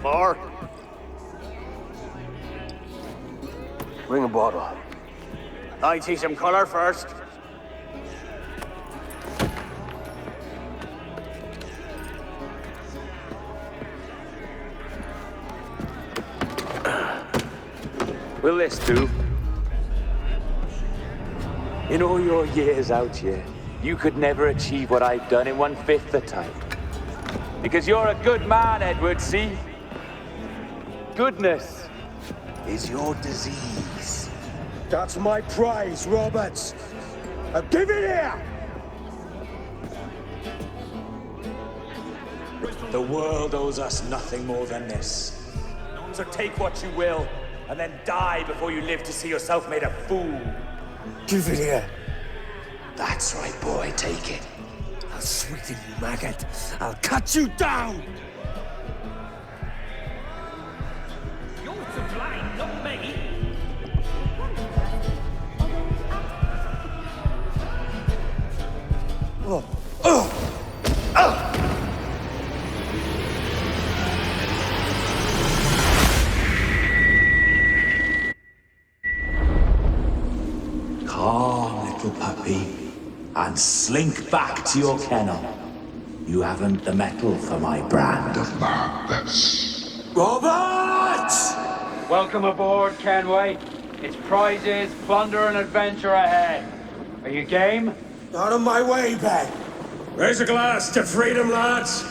More? Bring a bottle. I see some color first. Will this do? In all your years out here, you could never achieve what I've done in 1/5 the time. Because you're a good man, Edward, see? Goodness is your disease. That's my prize, Roberts. Now give it here! The world owes us nothing more than this. So take what you will, and then die before you live to see yourself made a fool. Give it here. That's right, boy, take it. I'll sweeten you, maggot. I'll cut you down! You're to blame, not me. Calm, little puppy, and slink back to your kennel. You haven't the mettle for my brand of madness. Roberts! Welcome aboard, Kenway. It's prizes, plunder, and adventure ahead. Are you game? Out of my way, Ben! Raise a glass to freedom, lads.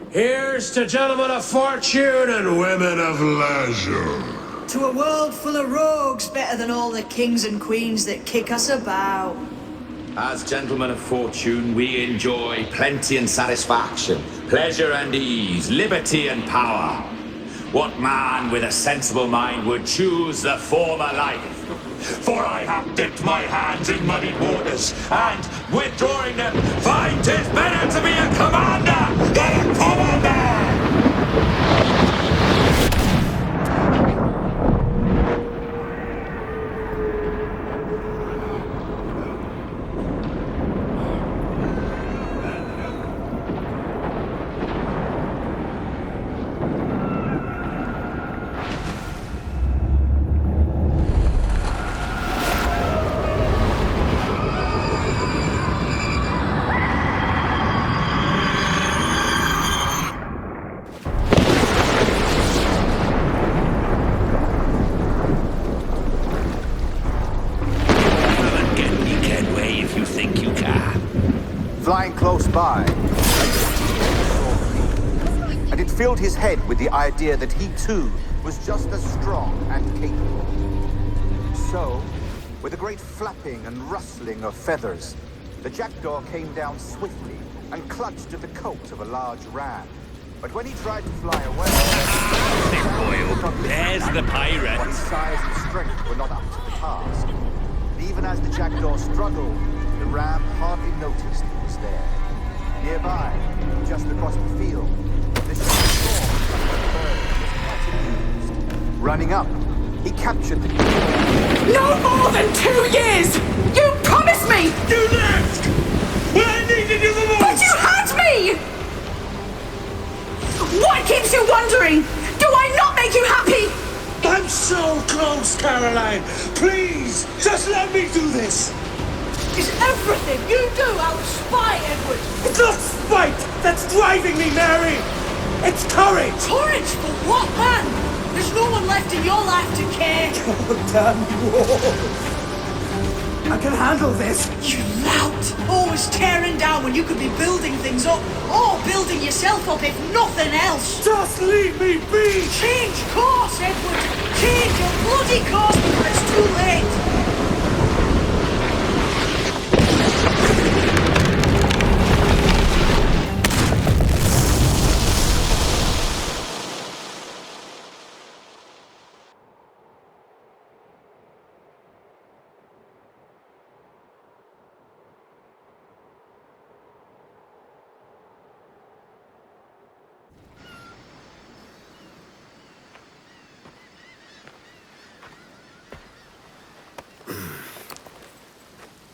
Here's to gentlemen of fortune and women of leisure. To a world full of rogues, better than all the kings and queens that kick us about. As gentlemen of fortune, we enjoy plenty and satisfaction, pleasure and ease, liberty and power. What man with a sensible mind would choose the former life? For I have dipped my hands in muddy waters, and, withdrawing them, find 'tis better to be a commander than a commander! Flying close by, and it filled his head with the idea that he too was just as strong and capable. So, with a great flapping and rustling of feathers, the jackdaw came down swiftly and clutched at the coat of a large ram. But when he tried to fly away, There's the pirate. But his size and strength were not up to the task. And even as the jackdaw struggled, the ram hardly noticed he was there. Nearby, just across the field, the bird was quite amused. Running up, he captured the No more than 2 years! You promised me! You left! When I needed you the most! But you had me! What keeps you wondering? Do I not make you happy? I'm so close, Caroline! Please, just let me do this! Is everything you do out of spite, Edward? It's not spite that's driving me, Mary! It's courage! Courage for what, man? There's no one left in your life to care. Oh, damn you all! I can handle this! You lout! Always tearing down when you could be building things up, or building yourself up if nothing else! Just leave me be! Change course, Edward! Change your bloody course before it's too late!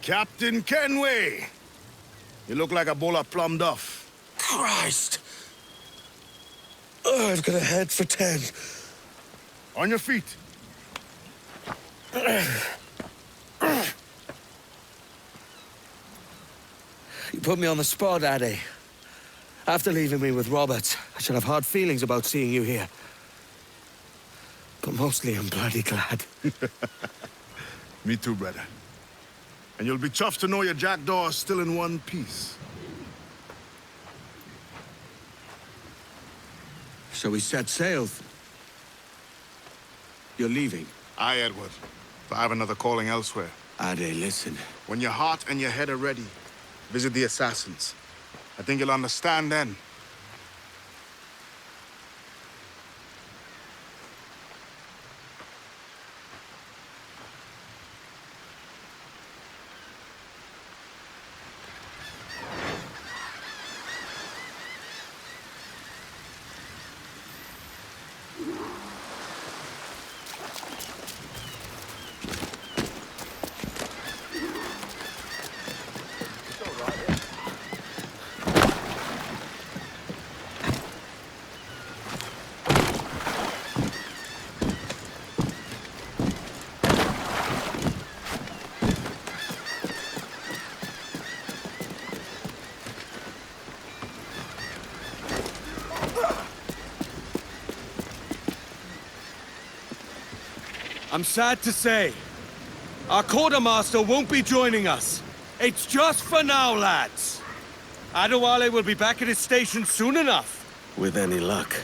Captain Kenway! You look like a bowl of plum duff. Christ! Oh, I've got a head for 10. On your feet. You put me on the spot, Addy. After leaving me with Roberts, I should have hard feelings about seeing you here. But mostly I'm bloody glad. Me too, brother. And you'll be chuffed to know your jackdaw is still in one piece. So we set sail. You're leaving? Aye, Edward. But I have another calling elsewhere. Addy, listen. When your heart and your head are ready, visit the Assassins. I think you'll understand then. I'm sad to say, our quartermaster won't be joining us. It's just for now, lads. Adewale will be back at his station soon enough. With any luck.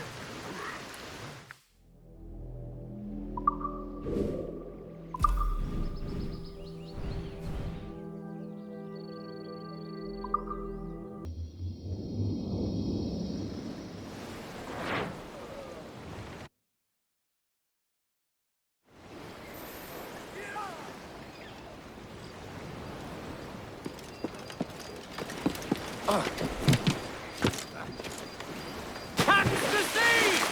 Catch the sea!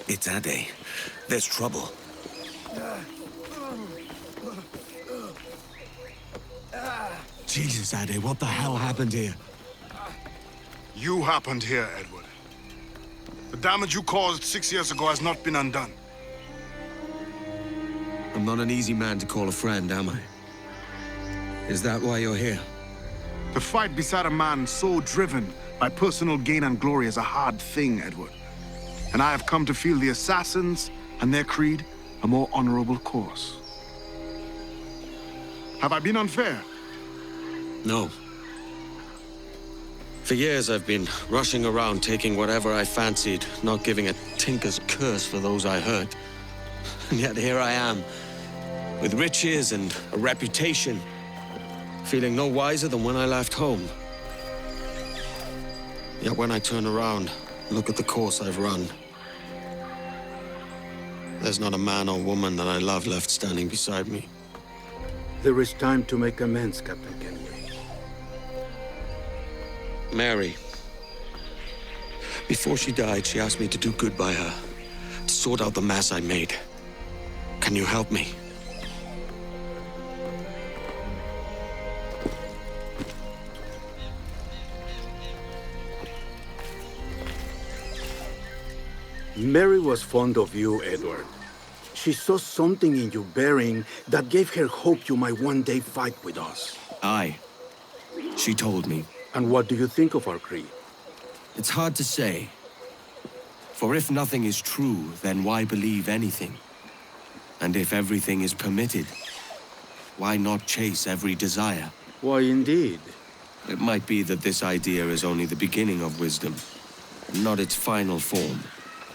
It's Ade. There's trouble. Jesus, Ade, what the hell happened here? You happened here, Edward. The damage you caused 6 years ago has not been undone. I'm not an easy man to call a friend, am I? Is that why you're here? To fight beside a man so driven by personal gain and glory is a hard thing, Edward. And I have come to feel the Assassins and their creed a more honorable course. Have I been unfair? No. For years I've been rushing around taking whatever I fancied, not giving a tinker's curse for those I hurt. And yet here I am, with riches and a reputation, feeling no wiser than when I left home. Yet when I turn around, look at the course I've run. There's not a man or woman that I love left standing beside me. There is time to make amends, Captain Kenway. Mary. Before she died, she asked me to do good by her, to sort out the mess I made. Can you help me? Mary was fond of you, Edward. She saw something in your bearing that gave her hope you might one day fight with us. Aye. She told me. And what do you think of our creed? It's hard to say. For if nothing is true, then why believe anything? And if everything is permitted, why not chase every desire? Why, indeed. It might be that this idea is only the beginning of wisdom, not its final form.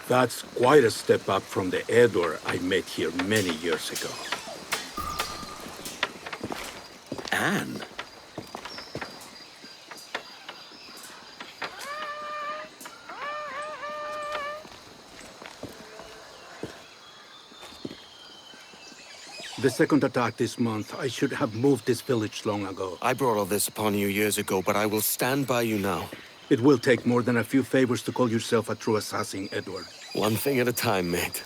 That's quite a step up from the Edward I met here many years ago. Anne? The second attack this month, I should have moved this village long ago. I brought all this upon you years ago, but I will stand by you now. It will take more than a few favors to call yourself a true assassin, Edward. One thing at a time, mate.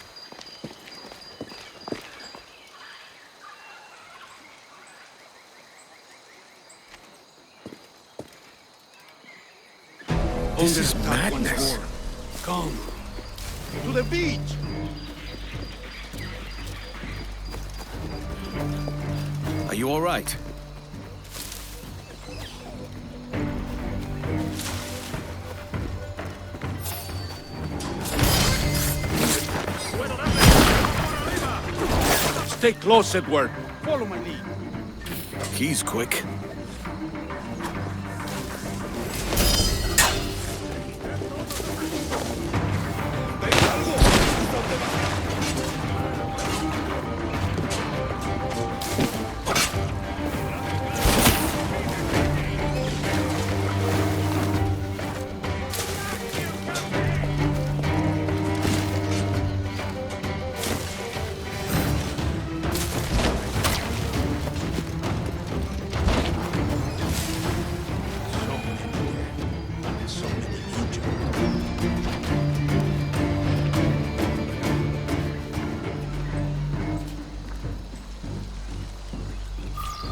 This is madness. Come. To the beach! Are you all right? Stay close, Edward. Follow my lead. He's quick.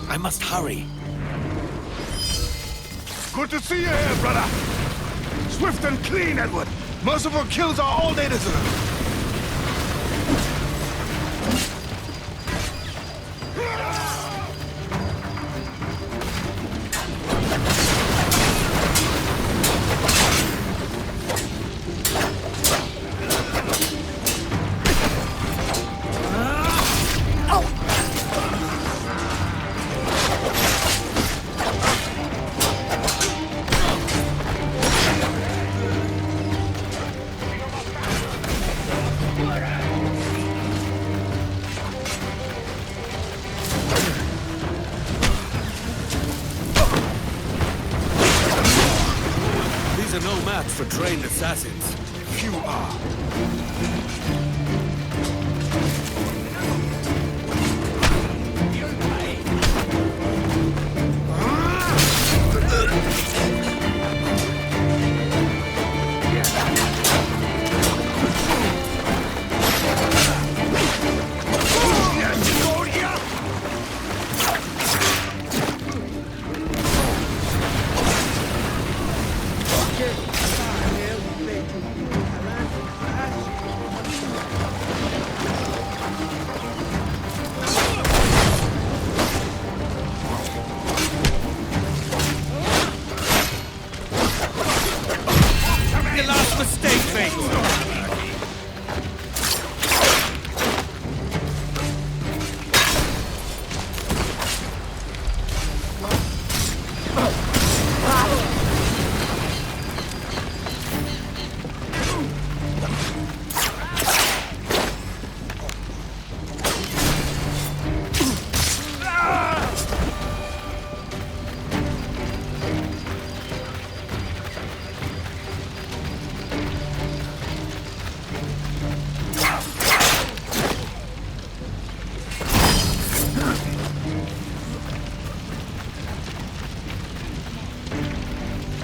I must hurry. Good to see you here, brother. Swift and clean, Edward. Merciful kills are all they deserve. These are no match for trained assassins. Few are. Your last mistake, mate!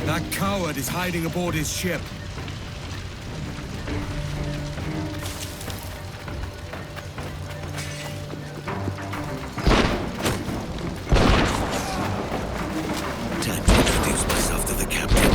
That coward is hiding aboard his ship. Time to introduce myself to the captain.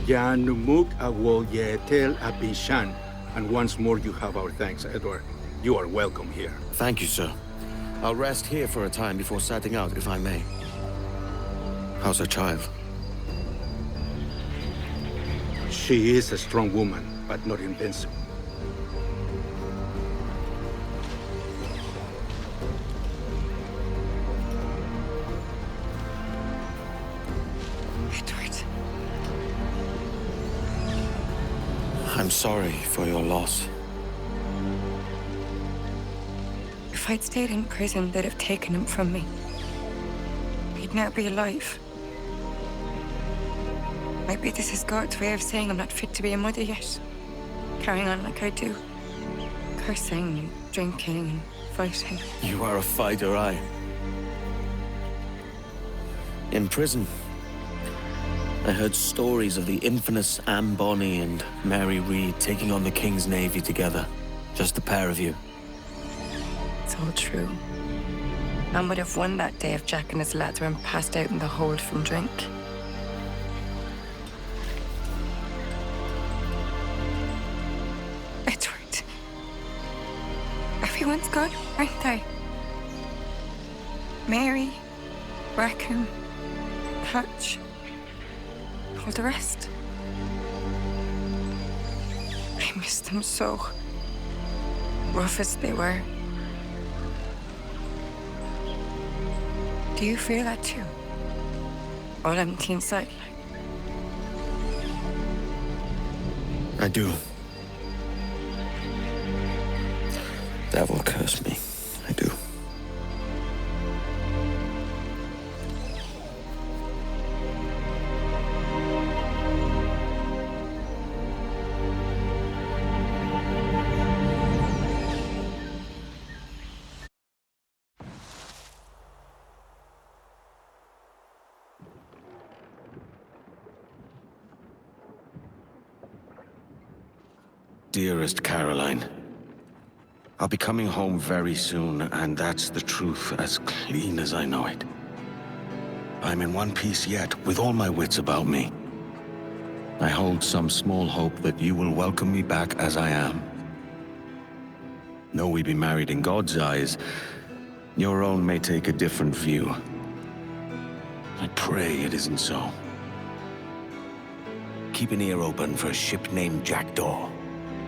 Yanumuk Awoyetel Abishan. And once more you have our thanks, Edward. You are welcome here. Thank you, sir. I'll rest here for a time before setting out, if I may. How's her child? She is a strong woman, but not invincible. Edward. I'm sorry for your loss. If I'd stayed in prison, they'd have taken him from me. He'd now be alive. Maybe this is God's way of saying I'm not fit to be a mother yet. Carrying on like I do. Cursing and drinking and fighting. You are a fighter, aye. In prison, I heard stories of the infamous Bonny and Mary Reed taking on the King's Navy together. Just the pair of you. It's all true. None would have won that day if Jack and his lads weren't passed out in the hold from drink. Edward. Everyone's gone, aren't they? Mary, Rackham, Patch, all the rest. I miss them so. Rough as they were. Do you feel that too? All empty inside? I do. Devil curse me. I do. Dearest Caroline, I'll be coming home very soon, and that's the truth as clean as I know it. I'm in one piece yet, with all my wits about me. I hold some small hope that you will welcome me back as I am. Though we be married in God's eyes, your own may take a different view. I pray it isn't so. Keep an ear open for a ship named Jackdaw.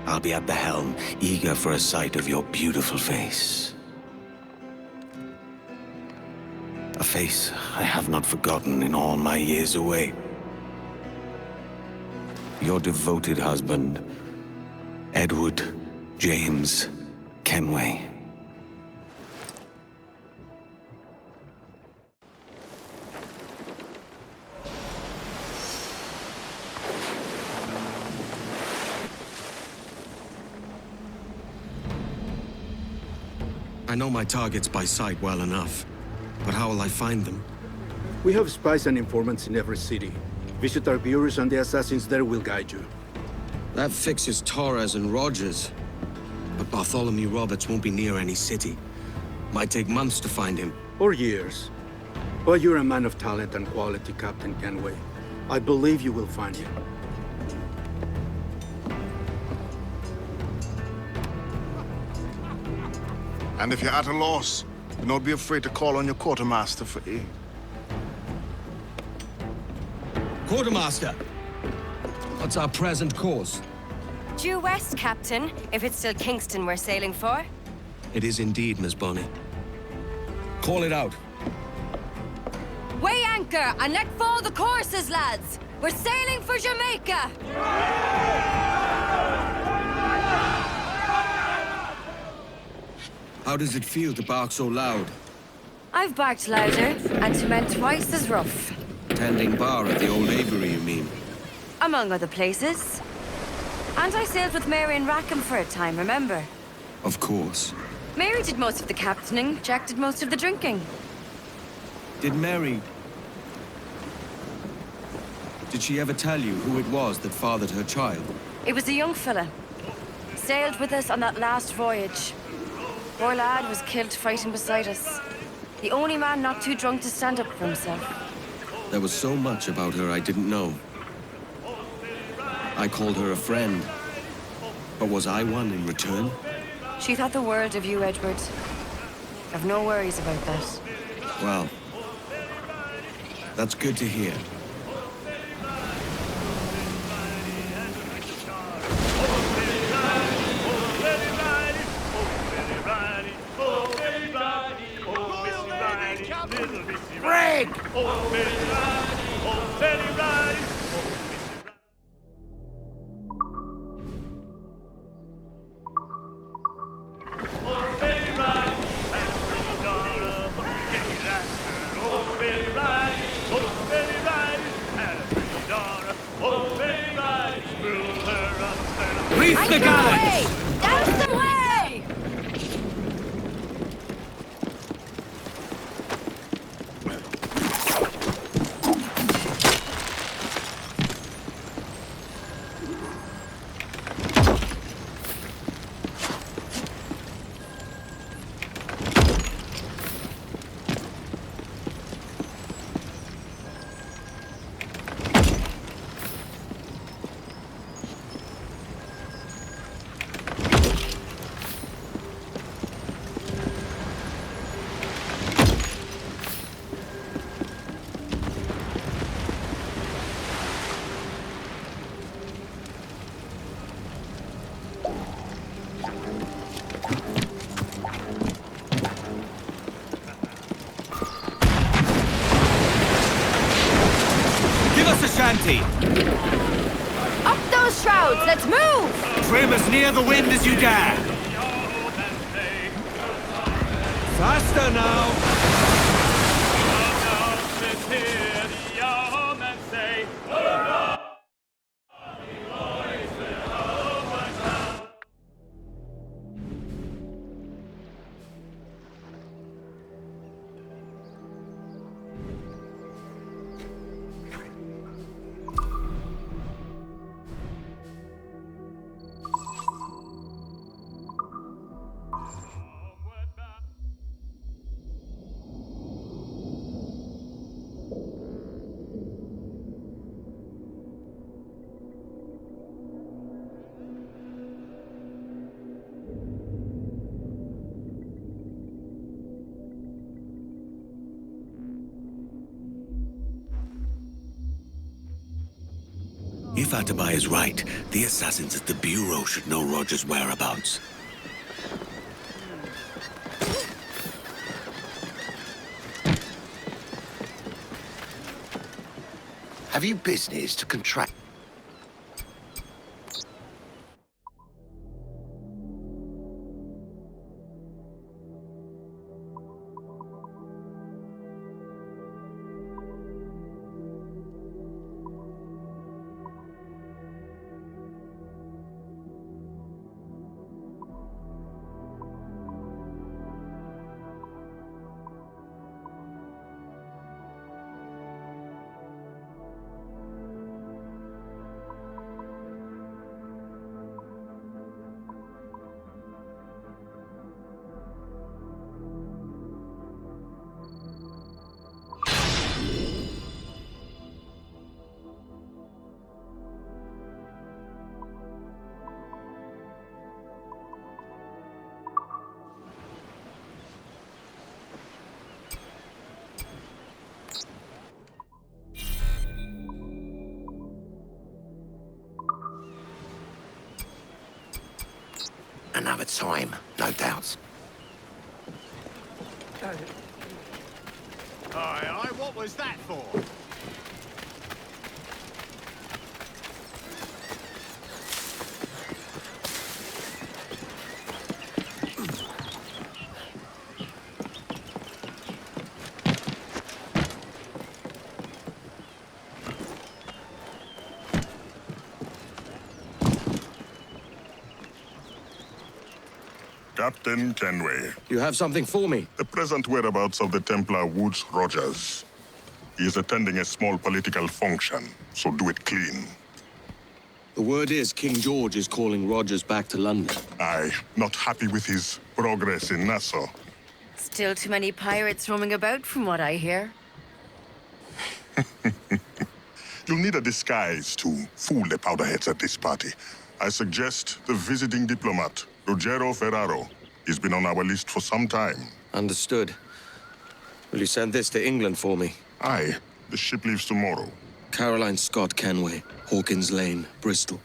I'll be at the helm, eager for a sight of your beautiful face. A face I have not forgotten in all my years away. Your devoted husband, Edward James Kenway. I know my targets by sight well enough, but how will I find them? We have spies and informants in every city. Visit our bureaus and the assassins there will guide you. That fixes Torres and Rogers. But Bartholomew Roberts won't be near any city. Might take months to find him. Or years. But you're a man of talent and quality, Captain Kenway. I believe you will find him. And if you're at a loss, do not be afraid to call on your quartermaster for aid. Quartermaster! What's our present course? Due west, Captain, if it's still Kingston we're sailing for. It is indeed, Miss Bonny. Call it out. Weigh anchor and let fall the courses, lads! We're sailing for Jamaica! How does it feel to bark so loud? I've barked louder, and to men twice as rough. Tending bar at the old aviary, you mean? Among other places. And I sailed with Mary and Rackham for a time, remember? Of course. Mary did most of the captaining, Jack did most of the drinking. Did Mary... Did she ever tell you who it was that fathered her child? It was a young fella. Sailed with us on that last voyage. Poor lad was killed fighting beside us. The only man not too drunk to stand up for himself. There was so much about her I didn't know. I called her a friend. But was I one in return? She thought the world of you, Edward. I've no worries about that. Well, that's good to hear. Break! Reef the gallant! Douse the way! Shanty. Up those shrouds, let's move! Trim as near the wind as you dare. Faster now. If Atabai is right, the assassins at the Bureau should know Roger's whereabouts. Have you business to contract? Another time, no doubt. Aye, what was that for? Captain Kenway. You have something for me? The present whereabouts of the Templar Woods Rogers. He is attending a small political function, so do it clean. The word is King George is calling Rogers back to London. Aye, not happy with his progress in Nassau. Still too many pirates roaming about, from what I hear. You'll need a disguise to fool the powderheads at this party. I suggest the visiting diplomat, Rogero Ferraro. He's been on our list for some time. Understood. Will you send this to England for me? Aye. The ship leaves tomorrow. Caroline Scott Kenway, Hawkins Lane, Bristol.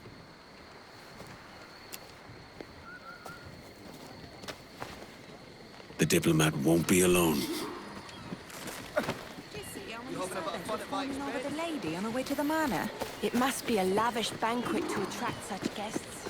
The diplomat won't be alone. Over the lady on her way to the manor. It must be a lavish banquet to attract such guests.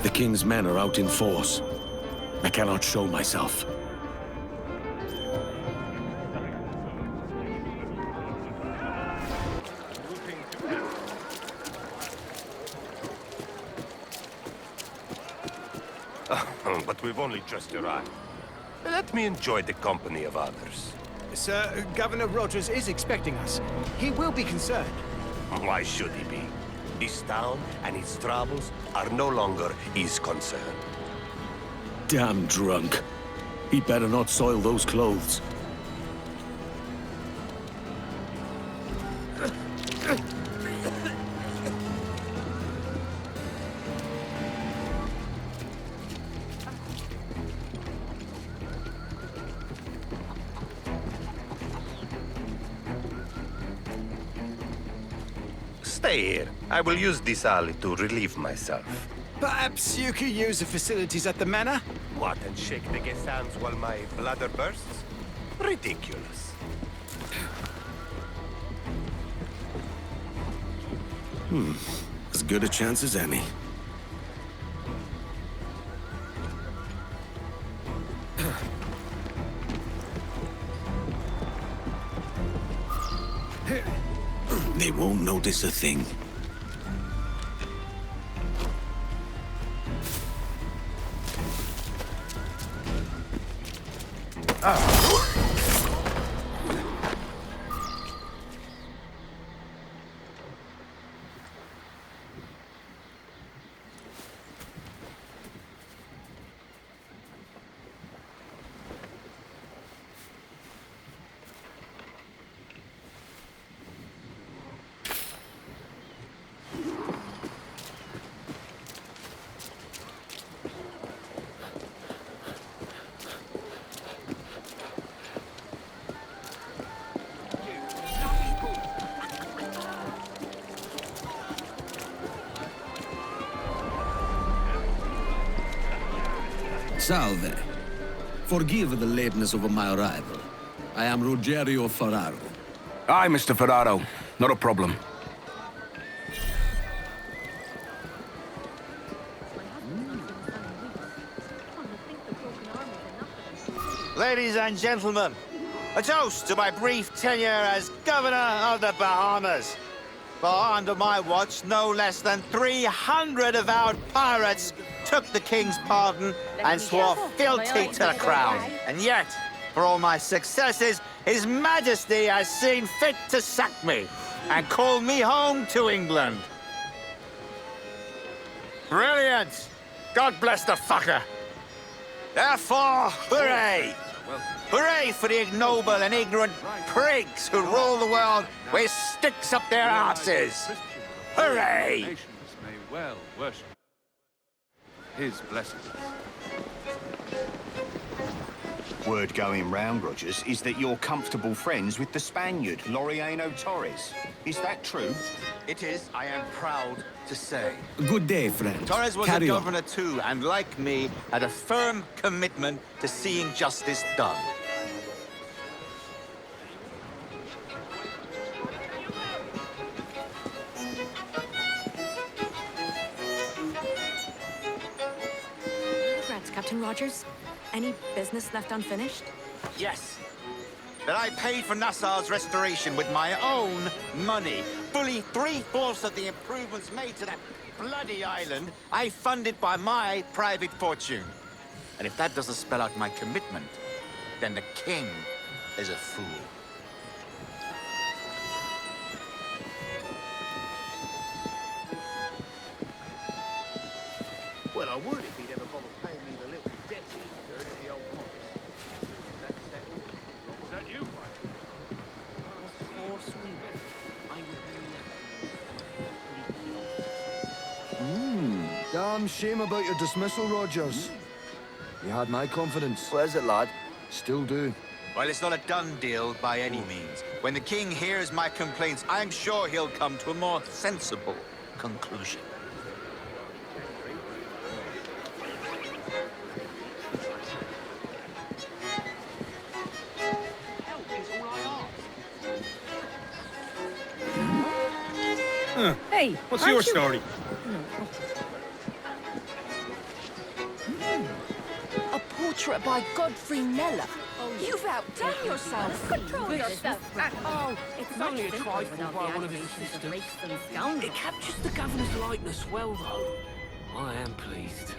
The King's men are out in force. I cannot show myself. But we've only just arrived. Let me enjoy the company of others. Sir, Governor Rogers is expecting us. He will be concerned. Why should he be? This town and its troubles are no longer his concern. Damn drunk. He better not soil those clothes. Stay here. I will use this alley to relieve myself. Perhaps you could use the facilities at the manor? What, and shake the guest hands while my bladder bursts? Ridiculous. As good a chance as any. They won't notice a thing. Salve. Forgive the lateness of my arrival. I am Rogero Ferraro. Aye, Mr. Ferraro. Not a problem. Ladies and gentlemen, a toast to my brief tenure as Governor of the Bahamas. For under my watch, no less than 300 avowed pirates took the King's pardon and swore fealty to the crown. And yet, for all my successes, His Majesty has seen fit to sack me and call me home to England. Brilliant! God bless the fucker! Therefore, hooray! Hooray for the ignoble and ignorant prigs who rule the world with sticks up their asses! Hooray! Nations may well worship His blessings. Word going round, Rogers, is that you're comfortable friends with the Spaniard, Laureano Torres. Is that true? It is, I am proud to say. Good day, friend. Torres was Carry a on. governor too, and like me, had a firm commitment to seeing justice done. Congrats, Captain Rogers. Any business left unfinished? Yes. That I paid for Nassau's restoration with my own money. Fully 3/4 of the improvements made to that bloody island, I funded by my private fortune. And if that doesn't spell out my commitment, then the king is a fool. Well, I would if he'd ever bother paying me the little debts he incurred at the old office. That's settled. Was that you, mate? Of course we will. I would be Damn shame about your dismissal, Rogers. You had my confidence. What is it, lad? Still do. Well, it's not a done deal by any means. When the king hears my complaints, I'm sure he'll come to a more sensible conclusion. Hey, what's your story? A portrait by Godfrey Kneller. You've outdone yourself. Control yourself. Oh, it's only a trifle by one of his assistants. It captures the governor's likeness well, though. I am pleased.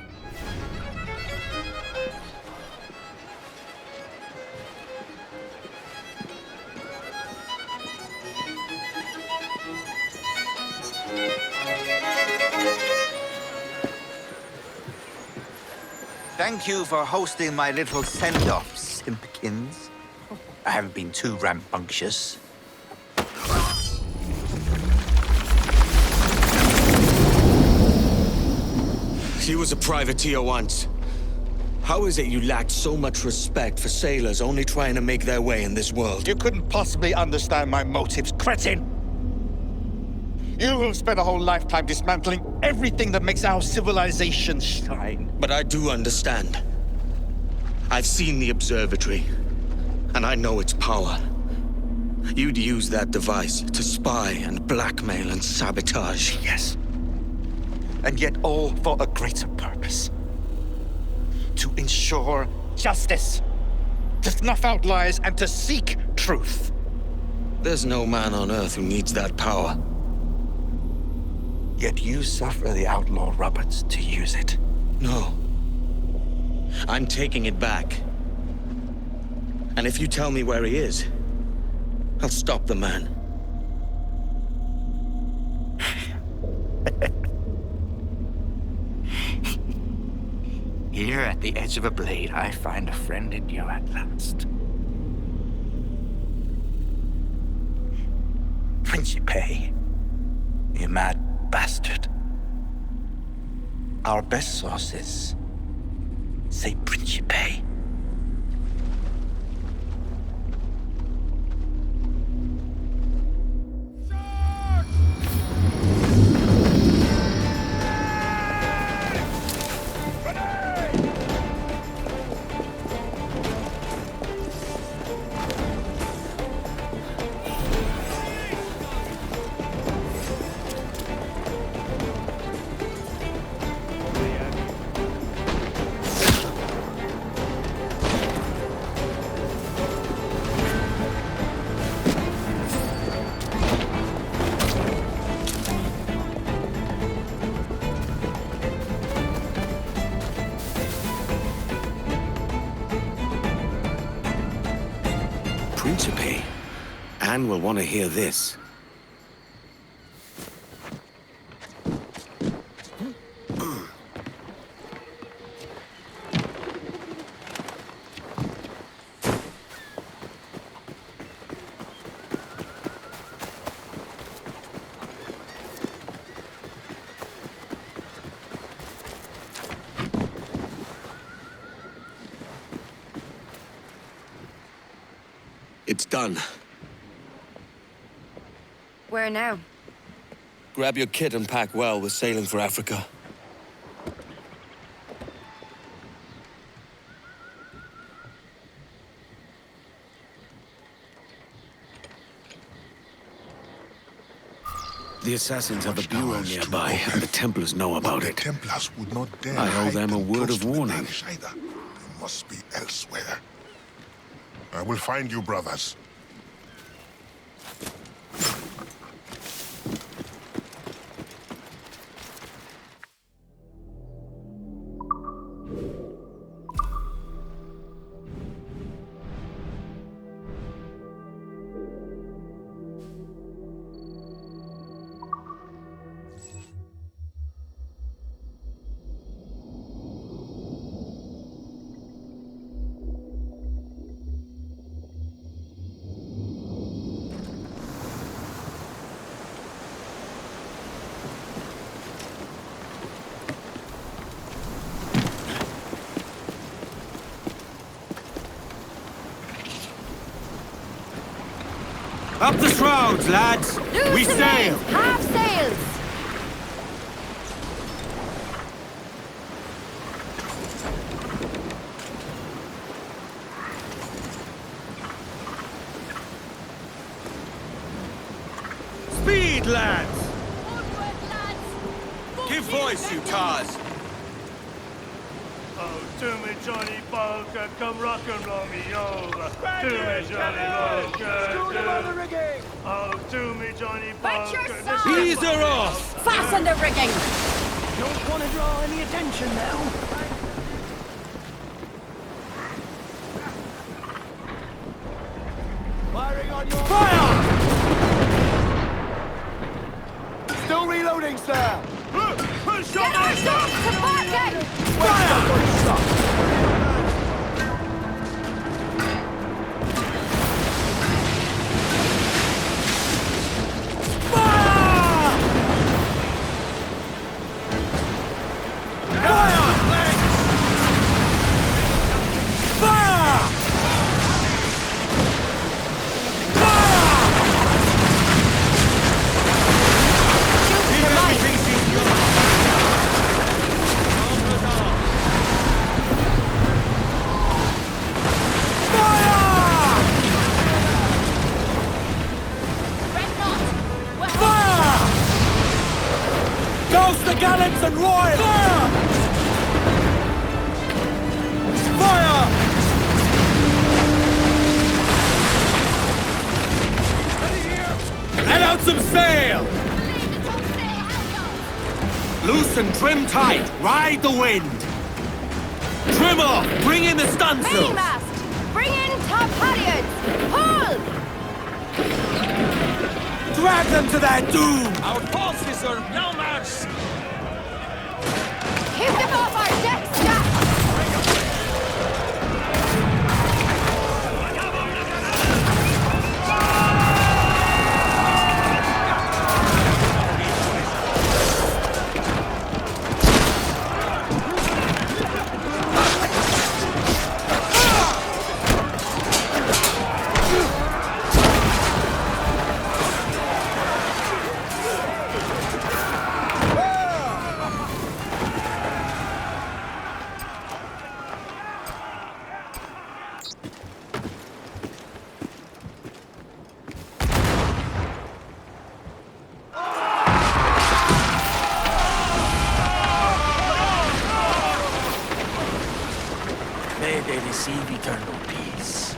Thank you for hosting my little send-off, Simpkins. I haven't been too rambunctious. He was a privateer once. How is it you lacked so much respect for sailors only trying to make their way in this world? You couldn't possibly understand my motives, cretin! You will spend a whole lifetime dismantling everything that makes our civilization shine. But I do understand. I've seen the Observatory, and I know its power. You'd use that device to spy and blackmail and sabotage. Yes. And yet all for a greater purpose. To ensure justice. To snuff out lies and to seek truth. There's no man on Earth who needs that power. Yet you suffer the outlaw Roberts to use it. No. I'm taking it back. And if you tell me where he is, I'll stop the man. Here at the edge of a blade, I find a friend in you at last. Principe, you mad bastard. Our best sources say Principe. Principe. Anne will want to hear this. It's done. Where now? Grab your kit and pack well. We're sailing for Africa. The Assassins have a bureau nearby, and the Templars know about it. The Templars would not dare I owe them a hide word close of to the warning. parish either. They must be elsewhere. I will find you, brothers. Up the shrouds, lads! Loose We the sail! mains, half sails! Speed, lads! Give voice, you tars! Oh, to me, Johnny Poker, come rock and roll me over. To me, Johnny Poker. Oh, to me, Johnny Poker. Ease her off! Fasten the rigging! Don't want to draw any attention now. Firing on your... Fire! Still reloading, sir! Get our dogs to barking! Gallants and royals! Fire! Fire! Let out some sail! Loose and trim tight. Ride the wind. Trim off. Bring in the stunsails. Mainmast! Bring in top halyards! Pull! Drag them to their doom! Our forces are no match! Keep them off our decks, Jack! May they receive eternal peace.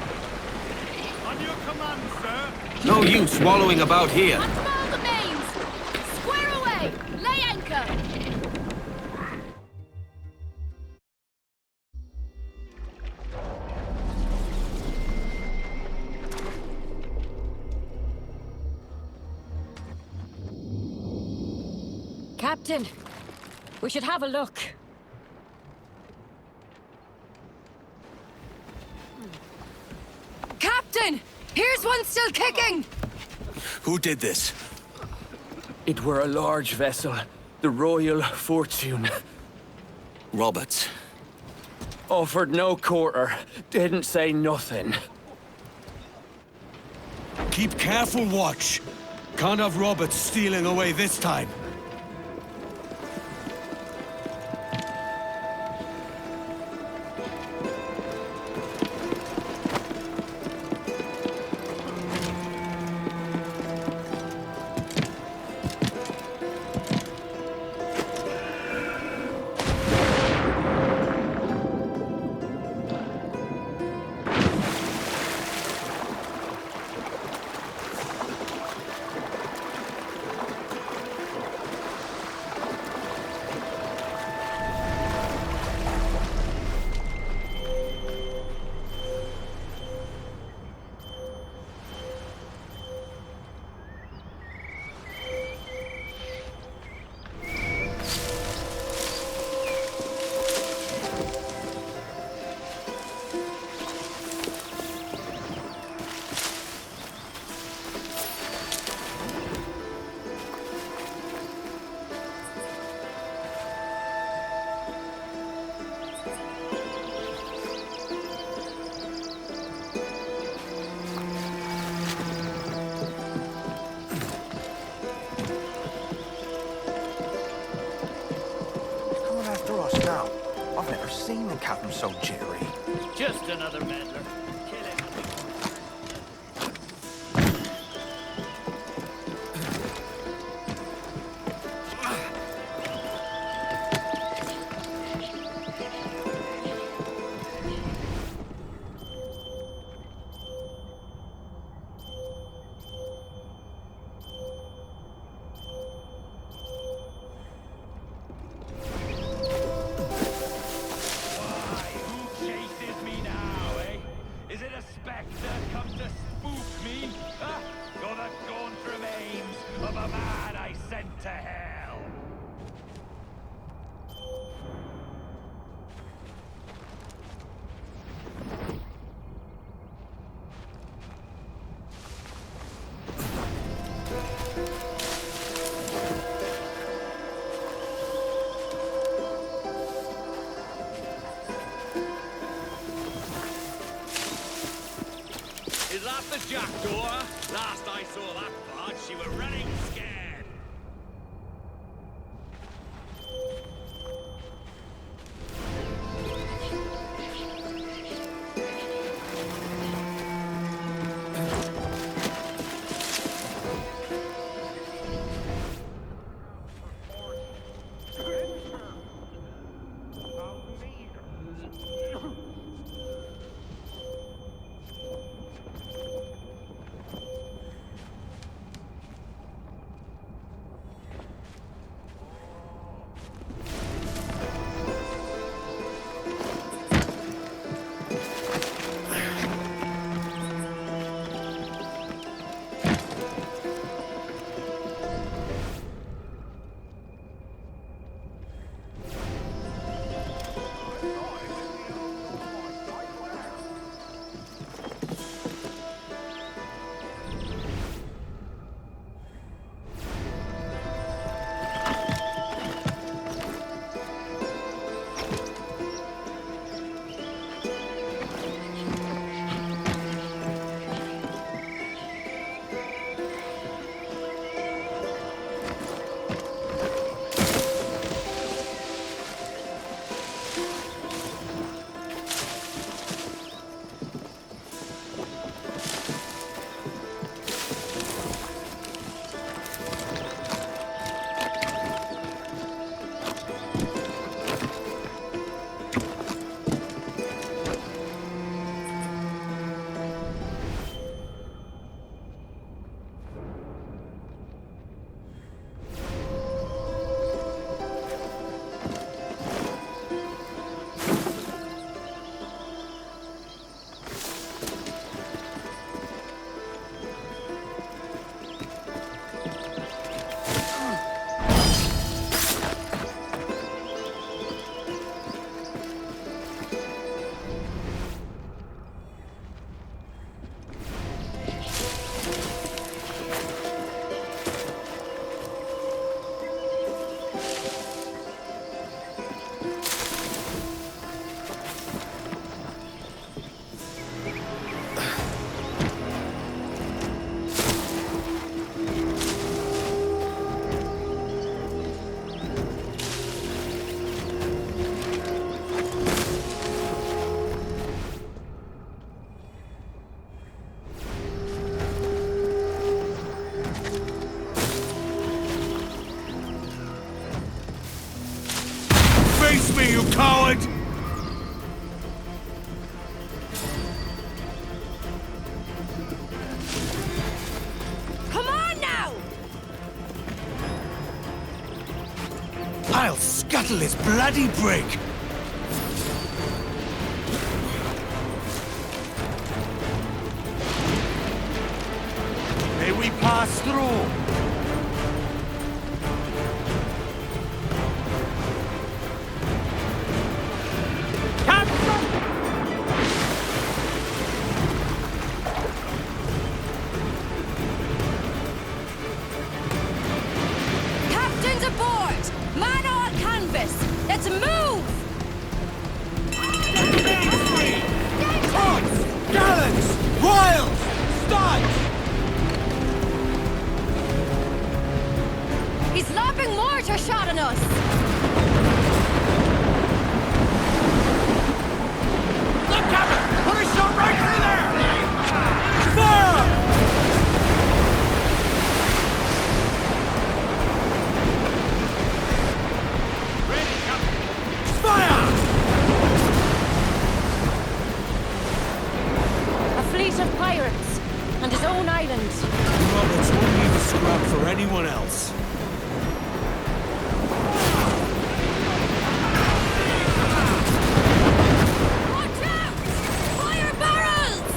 On your command, sir. No use wallowing about here. Unfurl the mains! Square away! Lay anchor! Captain, we should have a look. Captain! Here's one still kicking! Who did this? It were a large vessel, the Royal Fortune. Roberts. Offered no quarter, didn't say nothing. Keep careful watch. Can't have Roberts stealing away this time. Now, I've never seen the captain so jittery. Just another meddler. Kill him. Is that the jackdaw? Last I saw that barge, she were running scared. I'll scuttle his bloody brig! May we pass through? Captains aboard! Man on canvas! Let's move! Cots! Gallants! Royals! Studs! He's lobbing mortar shot on us! Look, Captain! Put a shot right through there! Fire! Ready, Captain! Fire! A fleet of pirates, and his own island. Roberts won't leave a scrap for anyone else. Watch out! Fire barrels!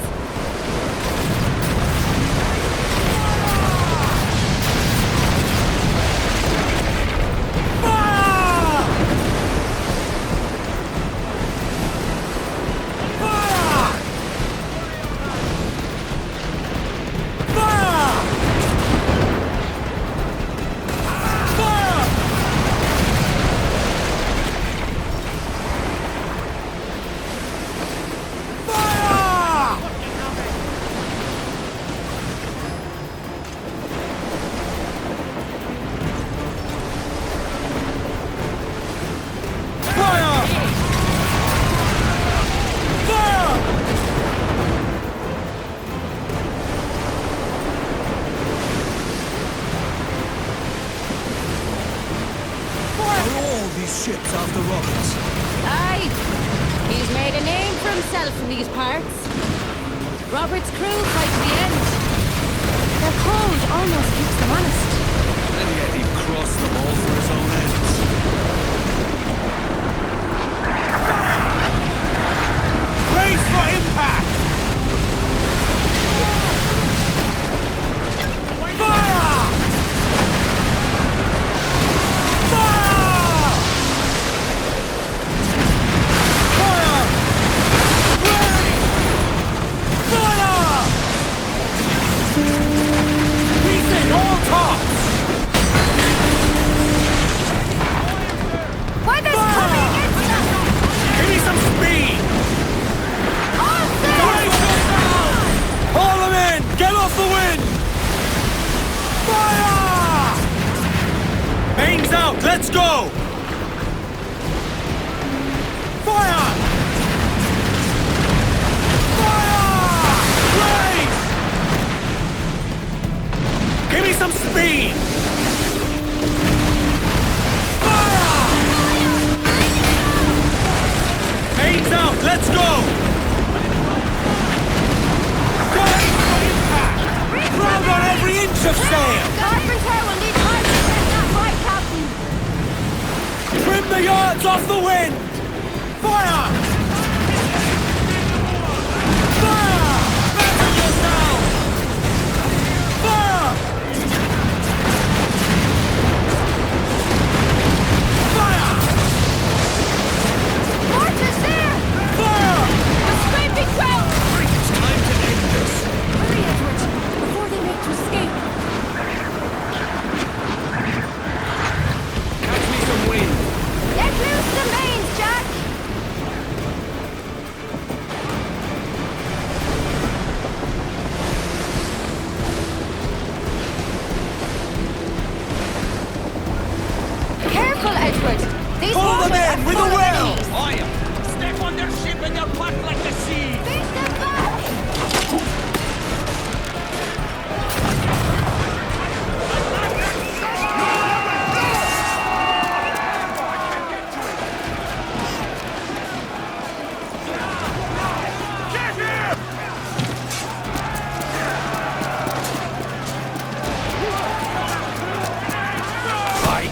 Ships after Roberts. Aye! He's made a name for himself in these parts. Robert's crew fight to the end. Their code almost keeps them honest. And yet he crossed them all for his own ends. Brace for impact! Fire! Let's go! Fire! Fire! Race! Give me some speed! Fire! Mains out! Let's go! Grab on every inch of sail! Carpenter will need time to get that right, Captain! Trim the yards off the wind! Fire! Fire! Back yourself! Fire! Fire! Mortars there! Fire! We're scraping ground! It's time to end this! Hurry, Edward, before they make to escape! Catch me some wind! Let loose the mains, Jack! Careful, Edward! These Pull them waters in are with full a of will! enemies. Fire! Step on their ship and they'll pack like the sea! Beat them back!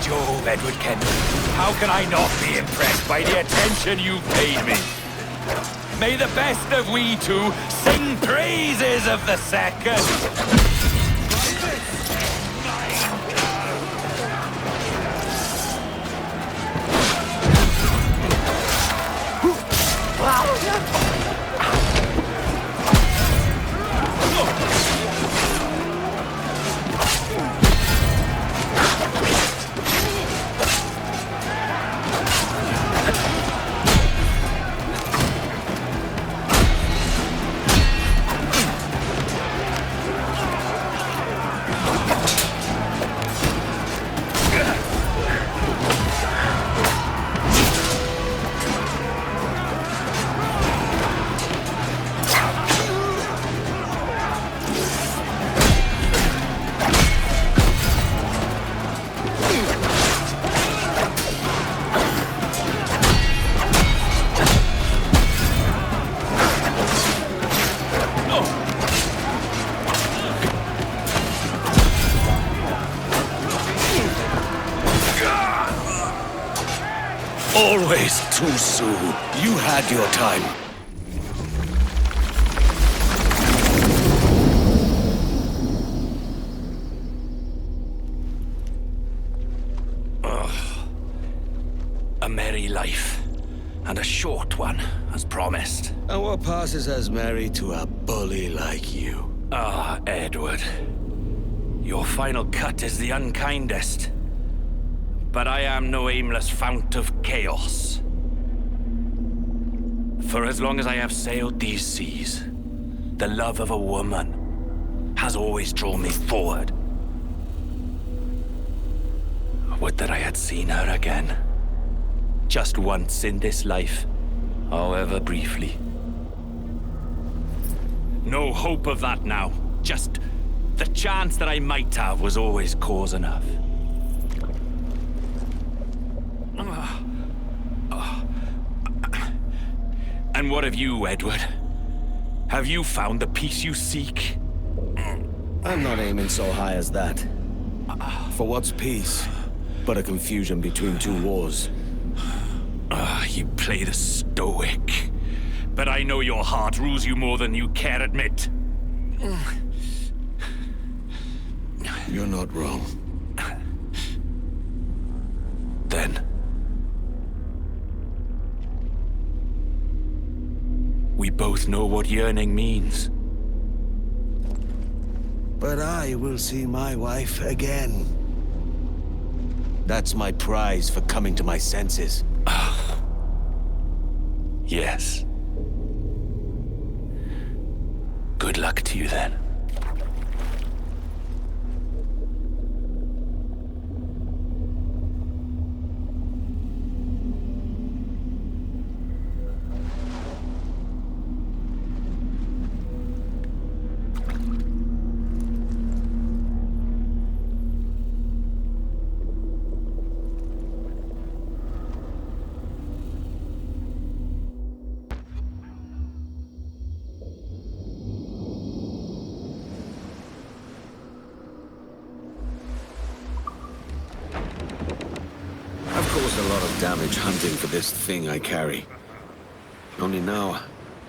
Jove, Edward Kenway. How can I not be impressed by the attention you've paid me? May the best of we two sing praises of the second. Always too soon. You had your time. A merry life. And a short one, as promised. And what passes as merry to a bully like you? Ah, Edward. Your final cut is the unkindest. But I am no aimless fount of chaos. For as long as I have sailed these seas, the love of a woman has always drawn me forward. Would that I had seen her again. Just once in this life, however briefly. No hope of that now. Just the chance that I might have was always cause enough. And what of you, Edward? Have you found the peace you seek? I'm not aiming so high as that. For what's peace but a confusion between two wars? You play the stoic. But I know your heart rules you more than you care admit. You're not wrong. Then... we both know what yearning means. But I will see my wife again. That's my prize for coming to my senses. Yes. Good luck to you then. Caused a lot of damage hunting for this thing I carry. Only now,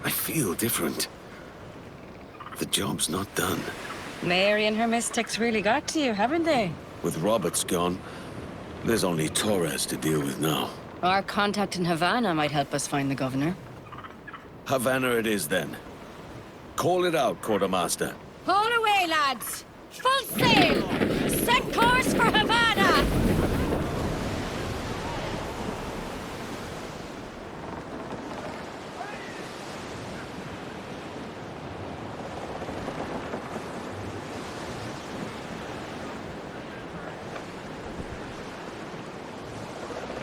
I feel different. The job's not done. Mary and her mystics really got to you, haven't they? With Roberts gone, there's only Torres to deal with now. Our contact in Havana might help us find the governor. Havana it is then. Call it out, quartermaster. Haul away, lads! Full sail! Set course for Havana!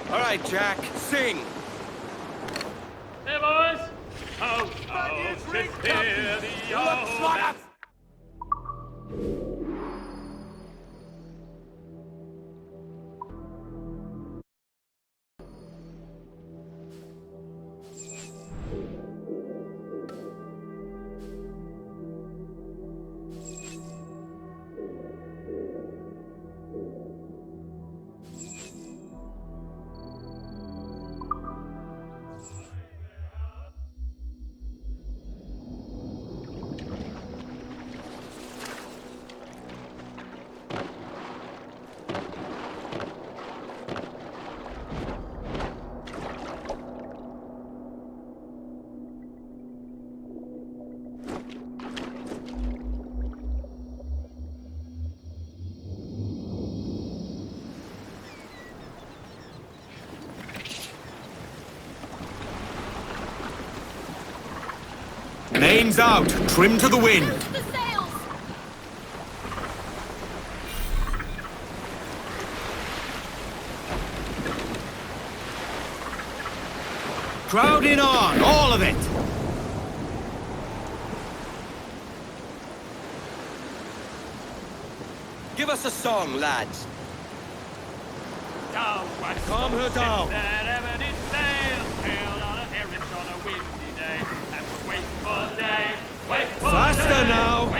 All right, Jack, sing. Hey, boys! Out, out, to hear the old... Mains out. Trim to the wind. The sails! Crowding on, all of it. Give us a song, lads. Calm her down. Faster now.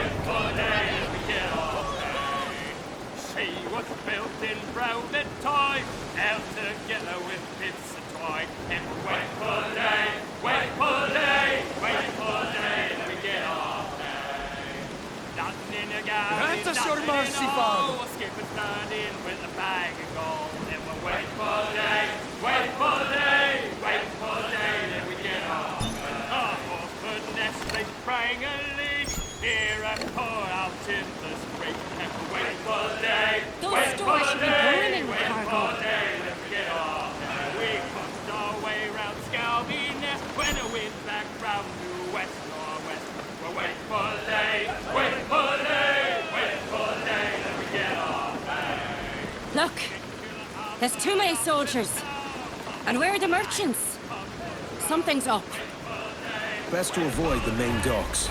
She was built in browned toy, out together with bits of toy. And wait for day, wait for day, wait for day, let me get off day. Nothing in the garden, Grant us your mercy, Father. Skipping standing with a bag of gold. And we'll wait for day, wait for day, wait for day, let me get off day. Oh, for Nestle sprang a leak, here I pour out in the street. And we'll wait for day, Those wait stores for should be day, burning with wait cargo. for day, let me get off day. We punched our way round Scalby Nest when the wind's back round to west northwest. We'll wait for day, wait for day, wait for day, let me get off day. Look, there's too many soldiers. And where are the merchants? Something's up. Best to avoid the main docks.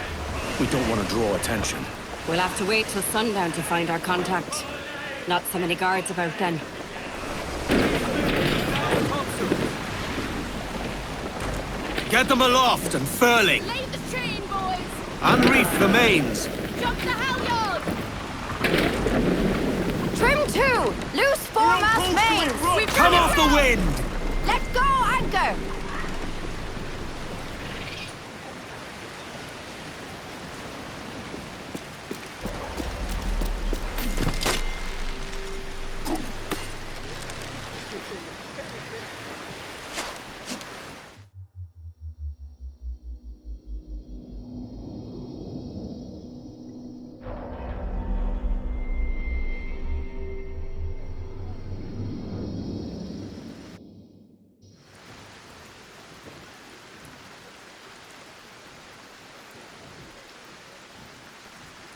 We don't want to draw attention. We'll have to wait till sundown to find our contact. Not so many guards about then. Get them aloft and furling. Lay the train, boys! Unreef the mains. Jump the halyard! Trim to! Loose foremast mains! We've Come got off it the now. wind! Let go, anchor!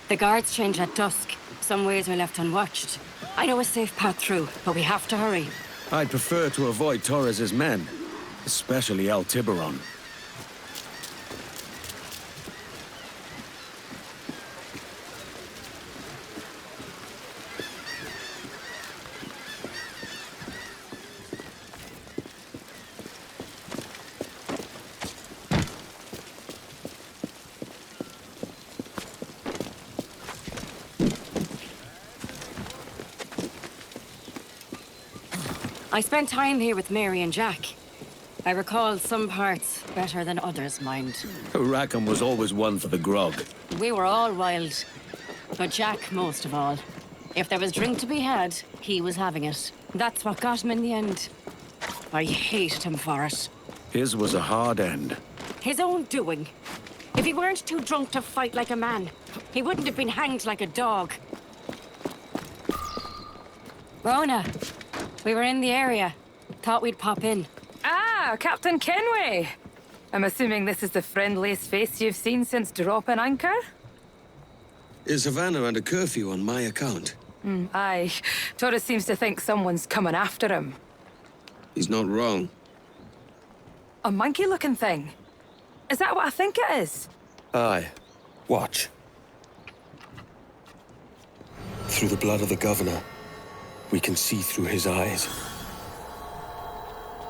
The guards change at dusk. Some ways are left unwatched. I know a safe path through, but we have to hurry. I'd prefer to avoid Torres's men, especially El Tiburon. I spent time here with Mary and Jack. I recall some parts better than others, mind. Rackham was always one for the grog. We were all wild, but Jack most of all. If there was drink to be had, he was having it. That's what got him in the end. I hated him for it. His was a hard end. His own doing. If he weren't too drunk to fight like a man, he wouldn't have been hanged like a dog. Rona, we were in the area. Thought we'd pop in. Ah, Captain Kenway. I'm assuming this is the friendliest face you've seen since dropping anchor? Is Havana under curfew on my account? Aye. Torres seems to think someone's coming after him. He's not wrong. A monkey-looking thing? Is that what I think it is? Aye. Watch. Through the blood of the governor, we can see through his eyes.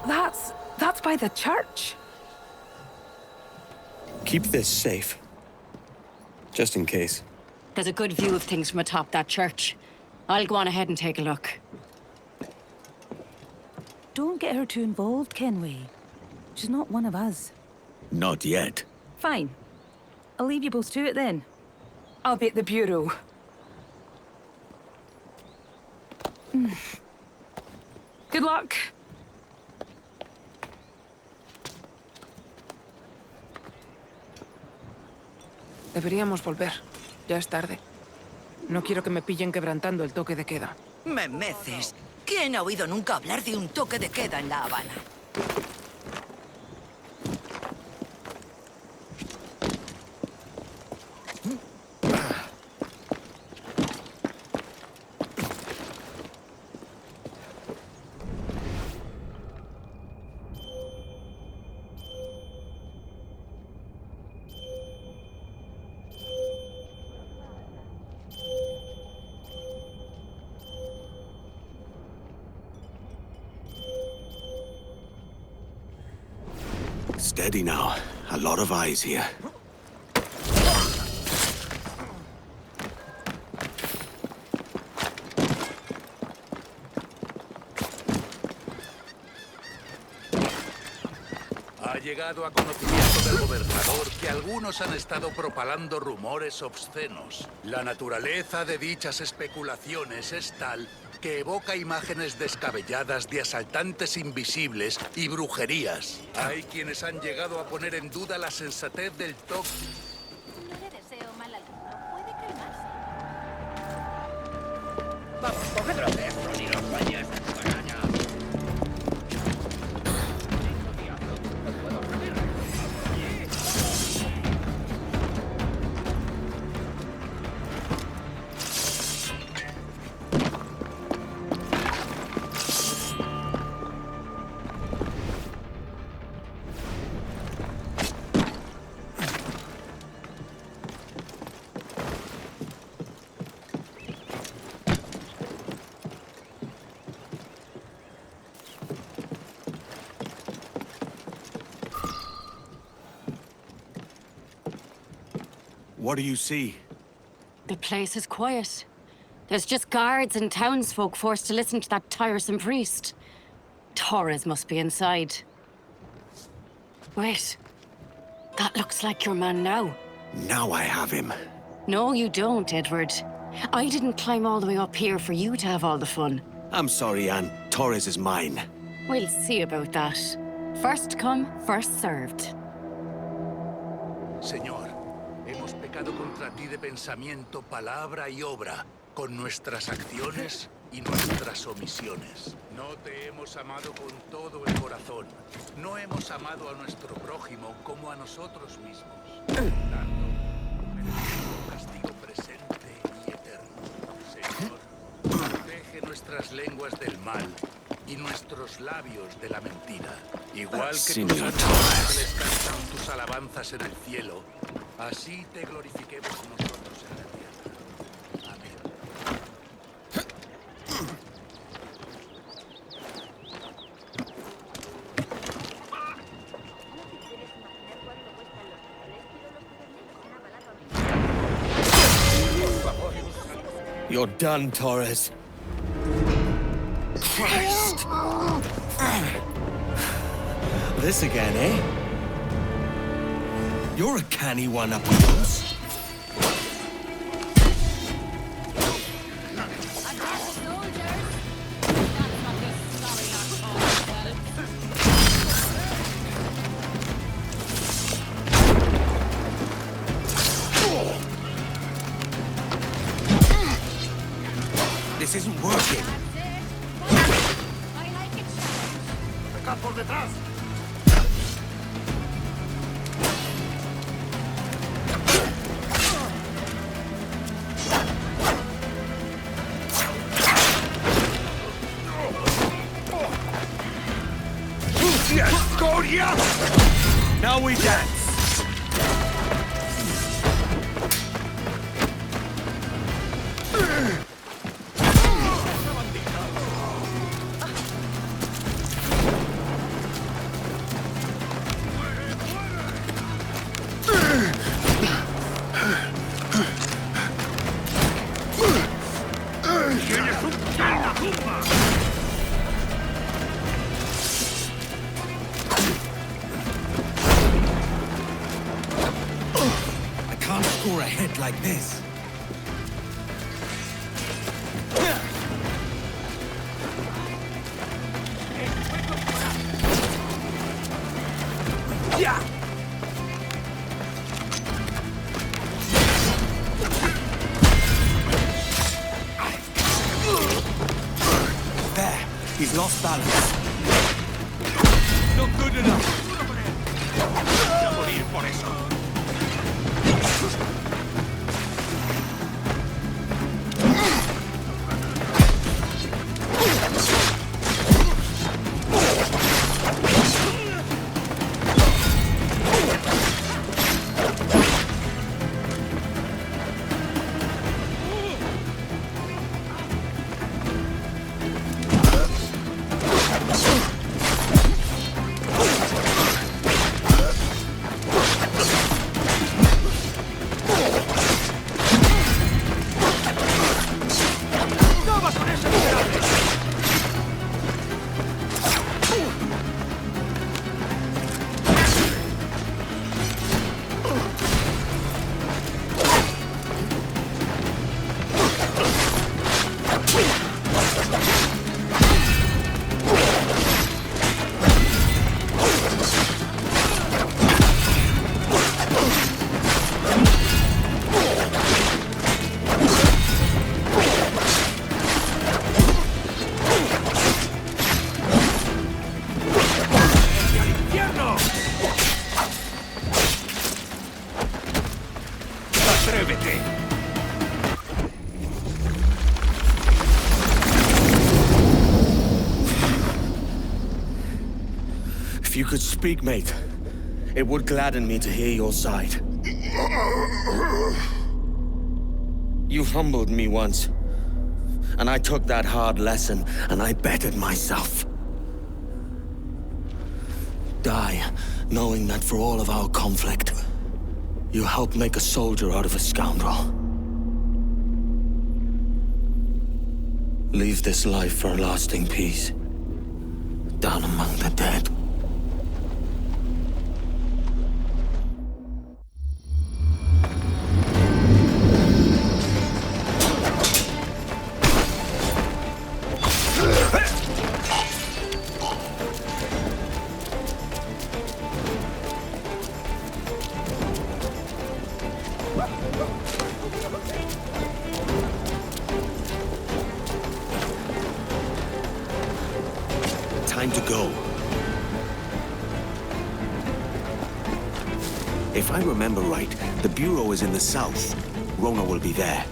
That's by the church. Keep this safe. Just in case. There's a good view of things from atop that church. I'll go on ahead and take a look. Don't get her too involved, Kenway. She's not one of us. Not yet. Fine. I'll leave you both to it then. I'll be at the bureau. Good luck. Deberíamos volver. Ya es tarde. No quiero que me pillen quebrantando el toque de queda. Me meces. ¿Quién ha oído nunca hablar de un toque de queda en La Habana? Steady now. A lot of eyes here. Ha llegado a conocimiento del gobernador que algunos han estado propalando rumores obscenos. La naturaleza de dichas especulaciones es tal que evoca imágenes descabelladas de asaltantes invisibles y brujerías. Hay quienes han llegado a poner en duda la sensatez del toque. No le deseo mal alguno. Puede calmarse. Vamos, cogedlos de estos y los sueños en su araña. What do you see? The place is quiet. There's just guards and townsfolk forced to listen to that tiresome priest. Torres must be inside. Wait. That looks like your man now. Now I have him. No, you don't, Edward. I didn't climb all the way up here for you to have all the fun. I'm sorry, Anne. Torres is mine. We'll see about that. First come, first served. Señor, hemos pecado contra ti de pensamiento, palabra y obra, con nuestras acciones y nuestras omisiones. No te hemos amado con todo el corazón. No hemos amado a nuestro prójimo como a nosotros mismos. Por tanto, merecemos un castigo presente y eterno. Señor, protege nuestras lenguas del mal y nuestros labios de la mentira. Igual que tus ángeles descansan tus alabanzas en el cielo, así te glorifiquemos nosotros en la tierra. Amén. You're done, Torres. Christ! This again, eh? You're a canny one up close. This isn't working. ¡Acá por detrás! Now we dance. Score a hit like this. Yeah. There, he's lost balance. Not good enough. If you could speak, mate, it would gladden me to hear your side. You humbled me once, and I took that hard lesson, and I bettered myself. Die, knowing that for all of our conflict, you helped make a soldier out of a scoundrel. Leave this life for a lasting peace, down among the dead. Time to go. If I remember right, the Bureau is in the south. Rona will be there.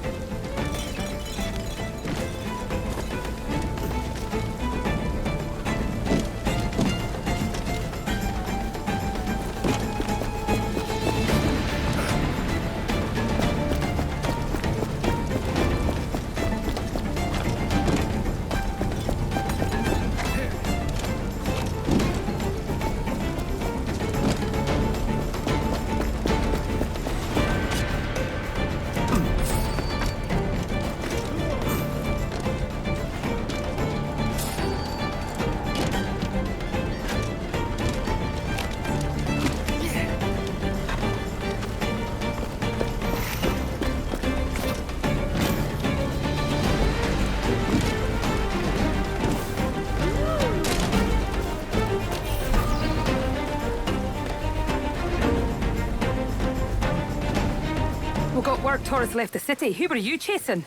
Torres left the city. Who were you chasing?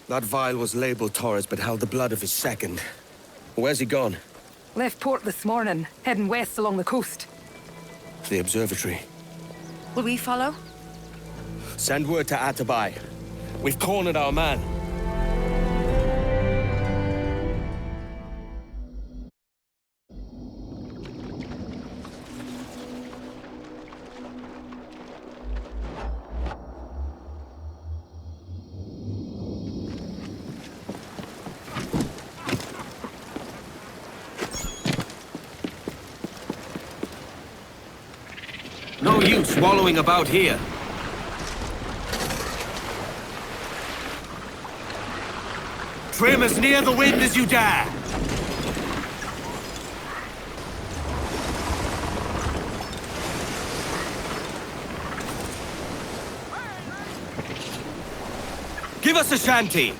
That vial was labeled Torres, but held the blood of his second. Where's he gone? Left port this morning, heading west along the coast. The Observatory. Will we follow? Send word to Atabai. We've cornered our man. No use wallowing about here. Trim as near the wind as you dare! Give us a shanty!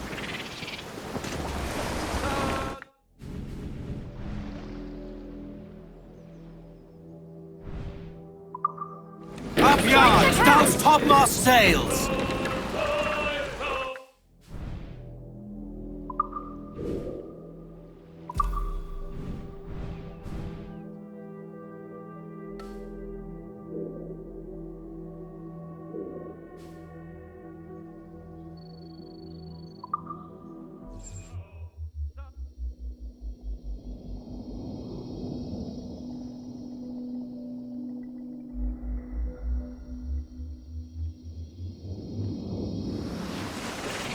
Up yards! Douse topmast sails!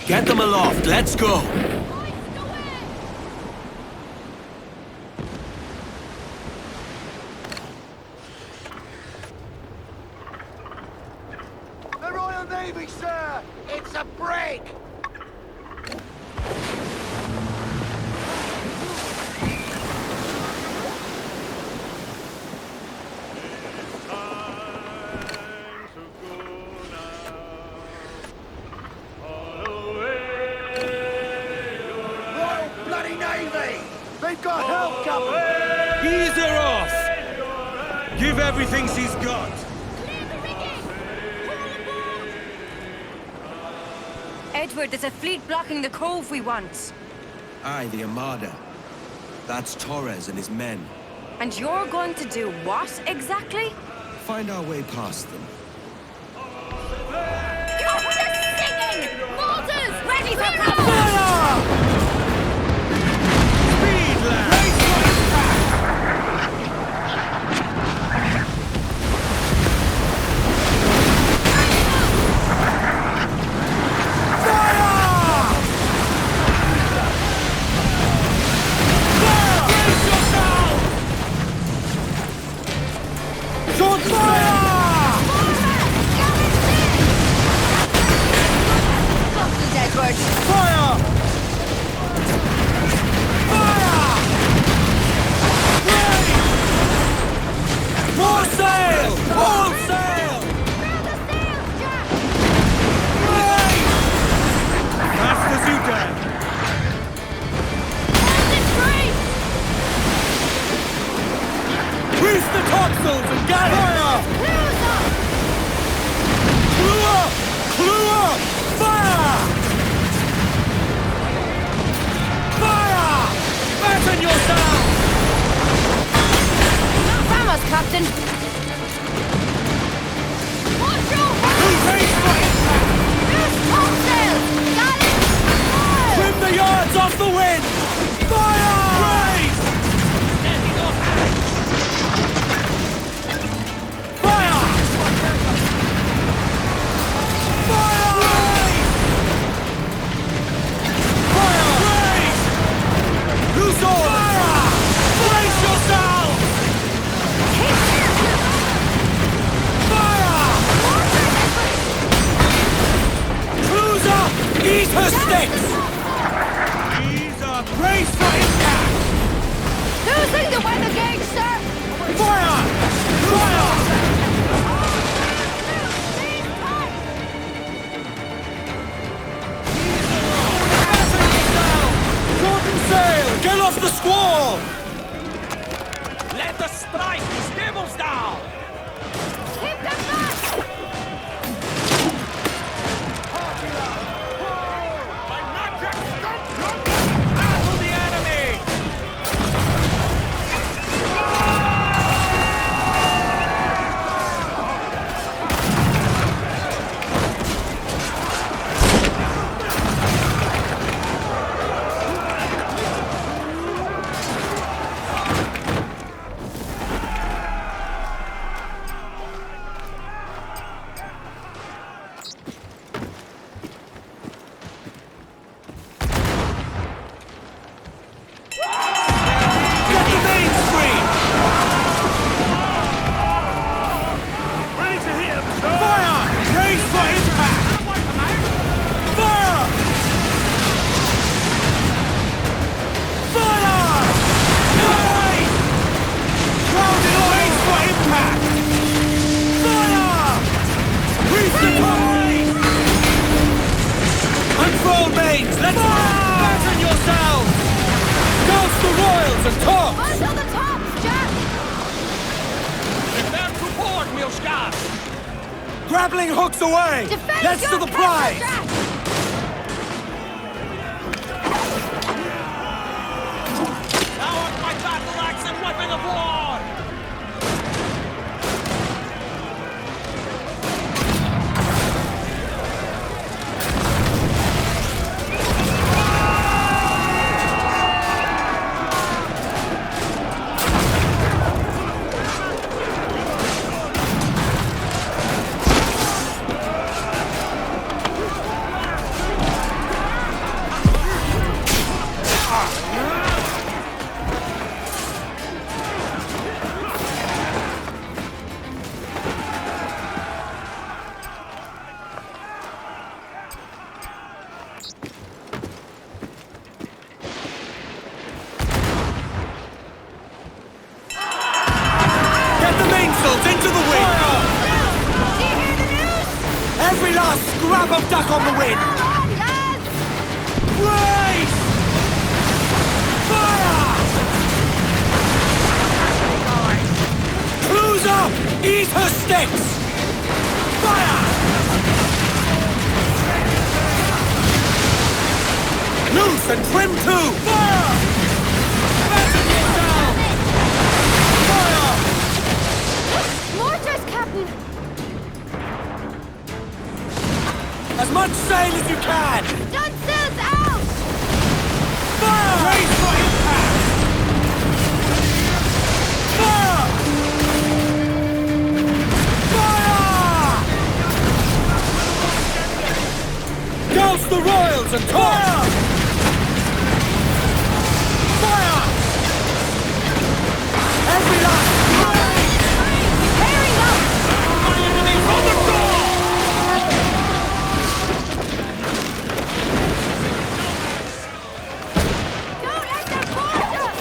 Get them aloft, let's go! The Royal Navy, sir! It's a break! They've got help, Captain! Ease her off! Give everything she's got! Edward, there's a fleet blocking the cove we want. Aye, the Armada. That's Torres and his men. And you're going to do what, exactly? Find our way past them. Go for the singing! Mortars! Ready for Fire! Speed, lad! Edward! Fire! Fire! More sail! All sail! Fast as you can! Reef the topsails and galley! Fire! Clue up! Clue up! Fire! Fire! Batten yourself! Vamos, Captain! Watch your Use topsails! Got it! Trim the yards off the wind! Fire! Raise! Fire! Fire! Fire! Raise! Who's on? Fire! Brace yourself! Fire! Who's up? Eat her sticks! Ease up! Brace for impact! Losing the weather gauge, sir! Fire! Fire! Shorten sail! Get off the squall! Let us strike! Stables down! Keep them back! My magic! Battle the enemy! Get the mainspring! Ready to hit him, sir! Fire! Brace for impact! Fire! Fire! Nice! Crowded away for impact! Fire! Reef the tide! Unfurl mains! Let's batten yourselves! Douse the royals and tops! Until the tops, Jack! Prepare to board, Milscars! Grappling hooks away! Defend Let's your to the castle, prize! Jack! Thou art my battle axe and weapon of war! Get the mainsails into the wind! Every last scrap of duck on the wind! Brace! Fire! Six! Fire! Loose and trim too! Fire! Fasten yourself! Fire! Mortars, Captain! As much sail as you can! Stunsails out! Fire! Brace for impact! Fire! Fire! Douse the royals and fire! Fire! Every last Bearing up! on the door! Don't let them force us!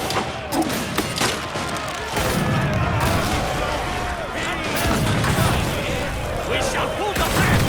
We shall pull the flag!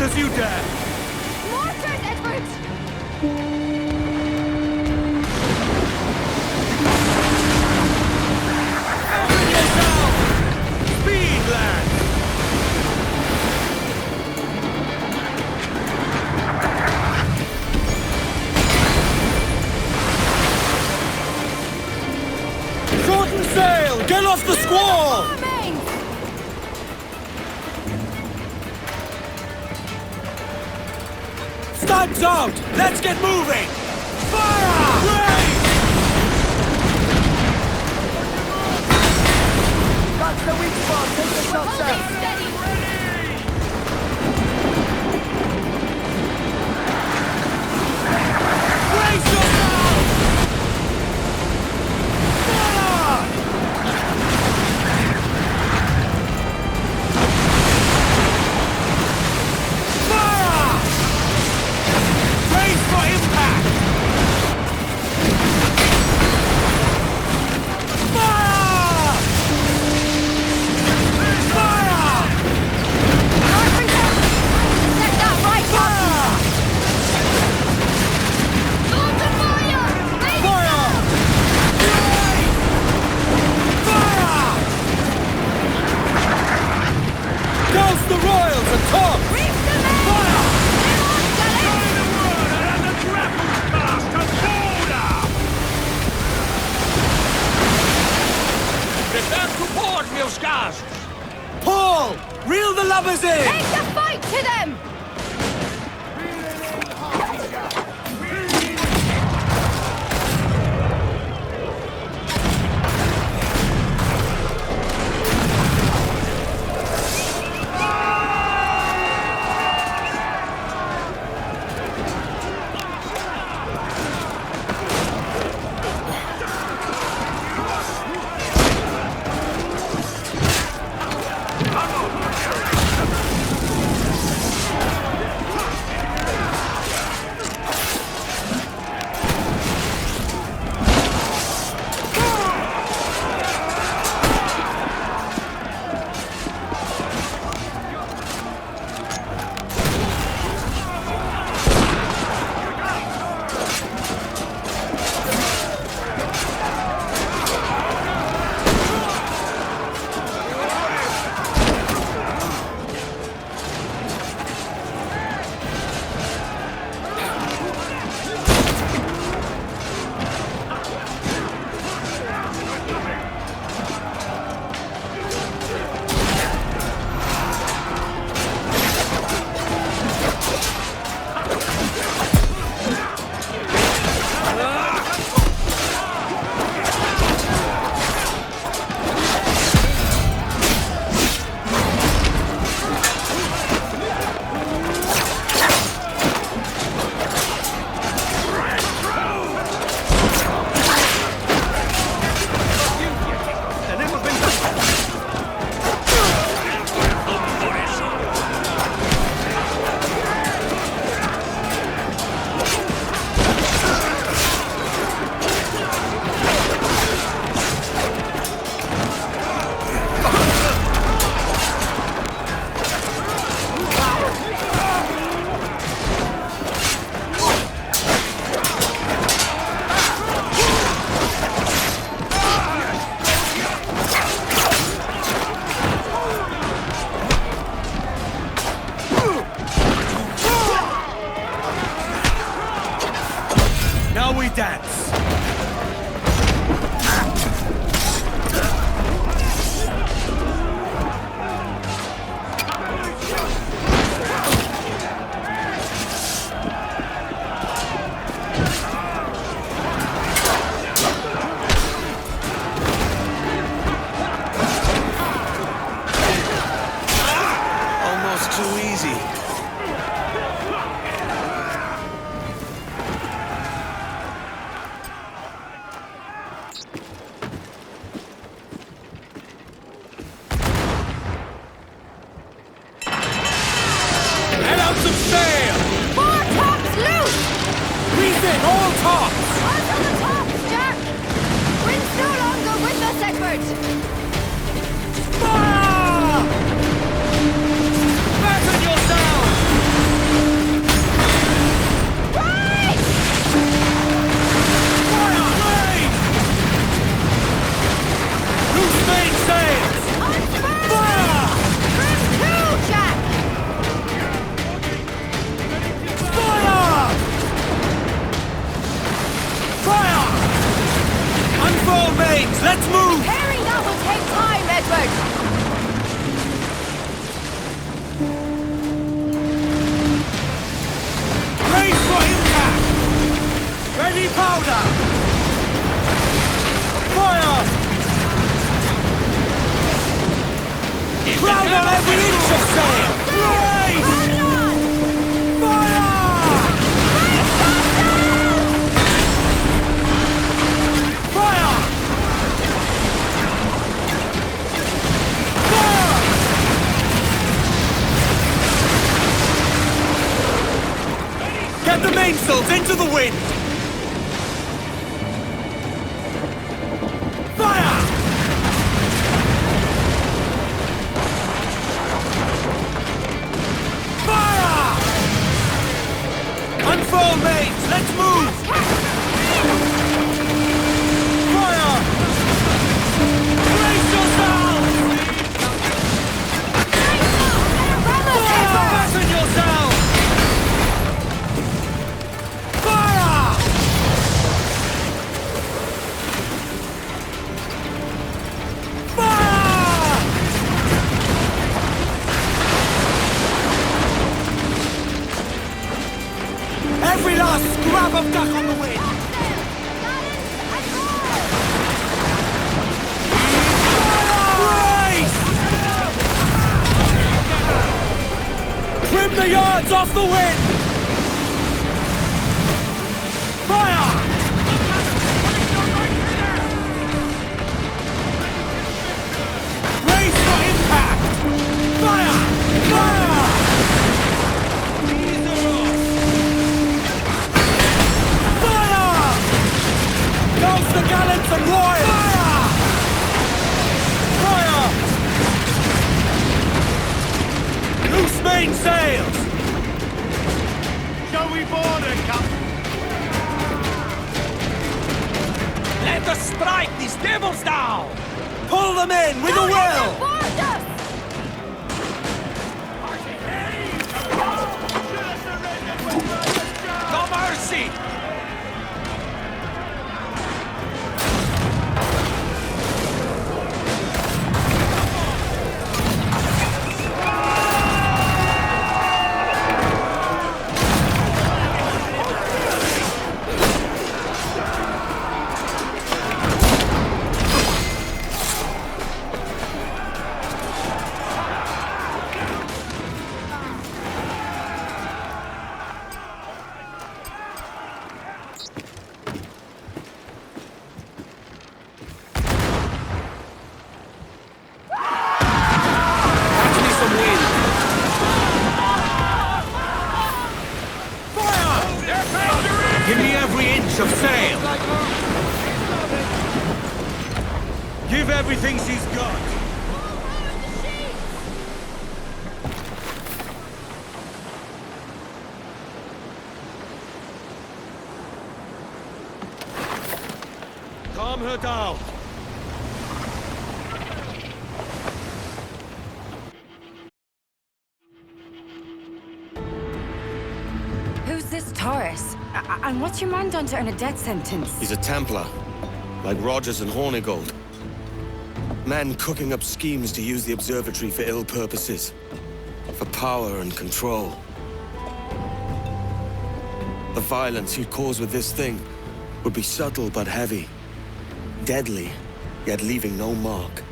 As you dare! Mortars, Edward! Speed, lad! Shorten sail! Get off the squall! Studs out! Let's get moving! Fire! Raise! That's the weak spot. Take the shots out. Brace yourself! Fire! Fire! Brace for impact! Fire! Fire! Set that right up! On the fire! Ready Fire! Fire! Douse the royals and talk! Reef the men! Fire! Return to port, meus caros! Paul! Reel the lubbers in! Take the fight to them! we dance? Almost too easy. Let out some sail! More tops loose! Reset all tops! Onto the tops, Jack! Wind's no longer with us, Edward! Fire! Batten yourself! Right! Fire! Rain! Loose main sails! Fire! Trim to, Jack! Fire! Fire! Unfurl mains! Let's move! Herring, that will take time, Edward! Brace for impact! Ready powder! Fire! Crowd on every inch of sail! Brace! Fire! Fire! Get the mainsails into the wind! Fire! Fire! Unfurl mains, let's move! Fire! Brace yourselves! Fire! Fasten yourselves! Fire! Fire! Every last scrap of duck on the wind! Brace! Trim the yards off the wind! Fire! Brace for impact! Fire! Fire! Fire! Douse the gallants and royals! Fire! Fire! Loose main sails! Shall we board her, Captain? Let us strike these devils down! Pull them in with a will! No mercy! Give me every inch of sail! Give everything she's got! Calm her down! Who's this Torres? And what's your man done to earn a death sentence? He's a Templar, like Rogers and Hornigold. Men cooking up schemes to use the Observatory for ill purposes. For power and control. The violence he'd cause with this thing would be subtle but heavy. Deadly, yet leaving no mark.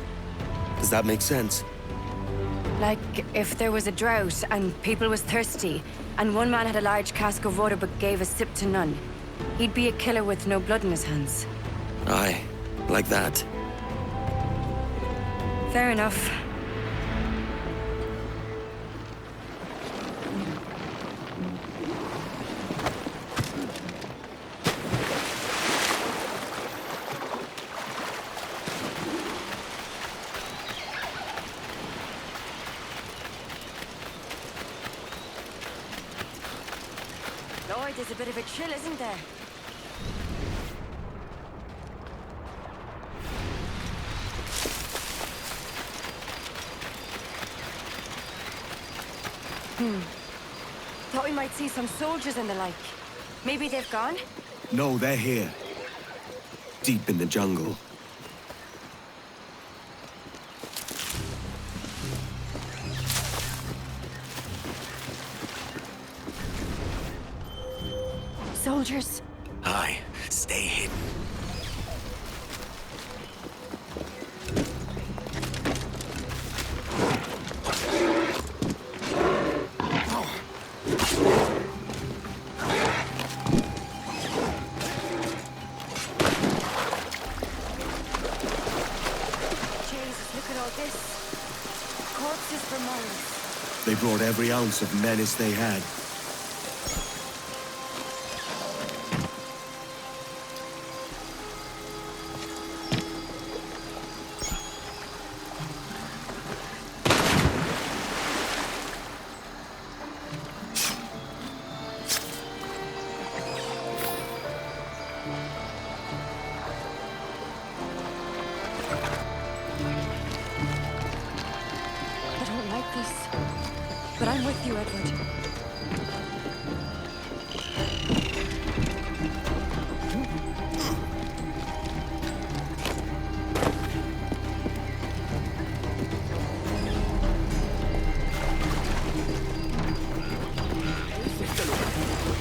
Does that make sense? Like, if there was a drought, and people was thirsty, and one man had a large cask of water but gave a sip to none, he'd be a killer with no blood in his hands. Aye, like that. Fair enough. Lord, there's a bit of a chill, isn't there? Thought we might see some soldiers and the like. Maybe they've gone? No, they're here. Deep in the jungle. Soldiers? Aye, stay hidden. They brought every ounce of menace they had. But I'm with you, Edward.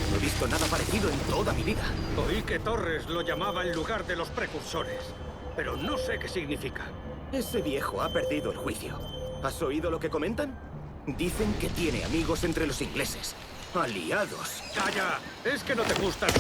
No he visto nada parecido en toda mi vida. Oí que Torres lo llamaba el lugar de los precursores, pero no sé qué significa. Ese viejo ha perdido el juicio. ¿Has oído lo que comentan? Dicen que tiene amigos entre los ingleses. Aliados. ¡Calla! Es que no te gusta el...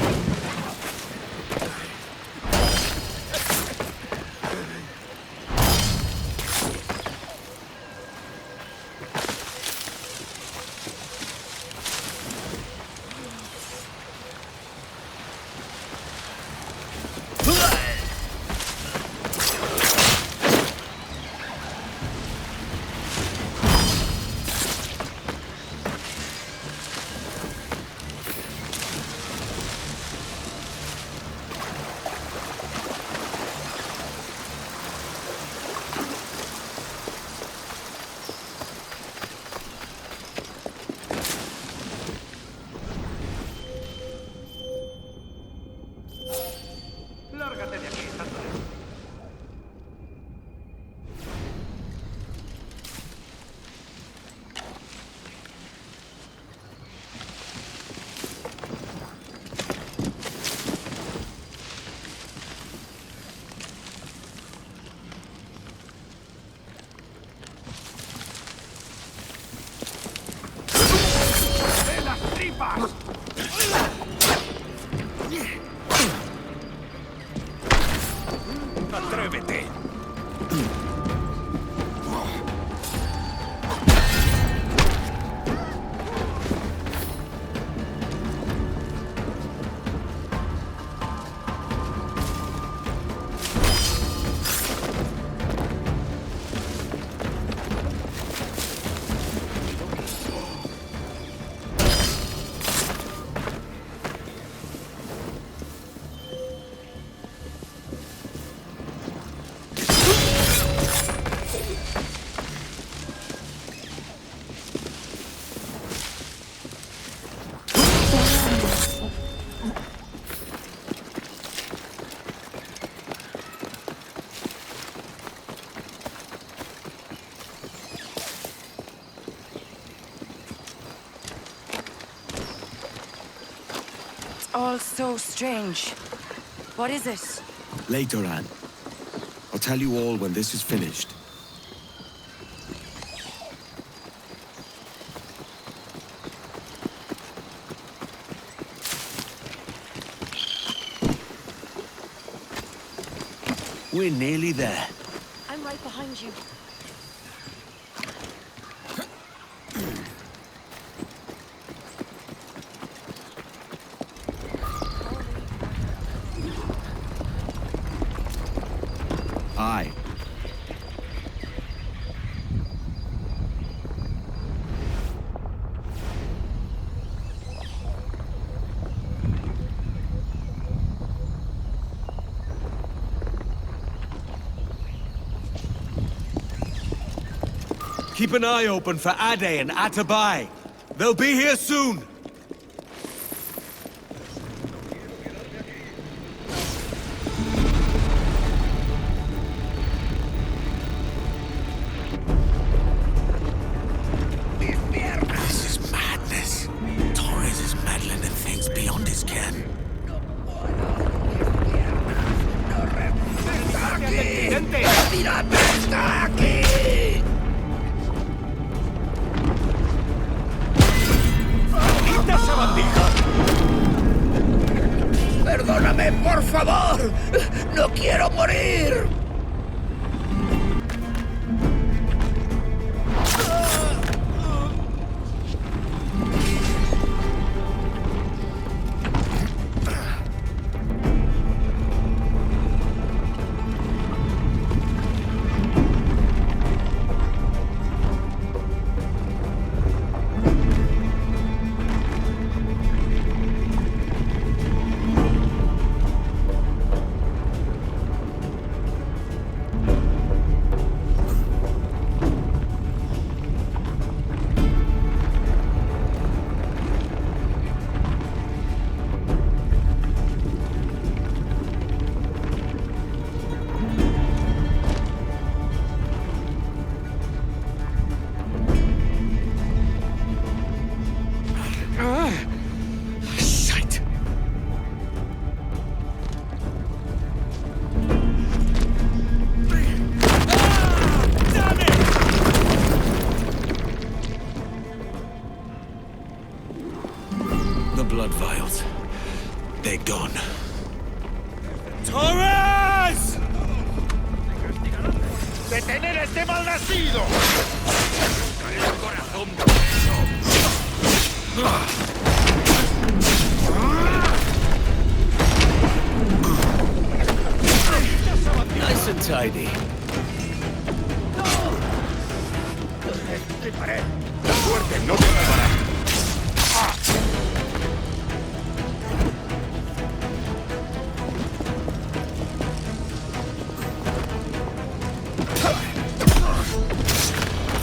Lárgate de aquí, Sandra. ¡De las tripas! ¡Atrévete! feels so strange. What is it? Later, Anne. I'll tell you all when this is finished. We're nearly there. I'm right behind you. Aye. Keep an eye open for Ade and Atabai. They'll be here soon. This is madness. Torres is meddling in things beyond his ken. ¡Perdóname, por favor! ¡No quiero morir! Blood vials. They're gone. Torres! ¡Detener a este malnacido! ¡El corazón! Nice and tidy. La suerte no te salvará.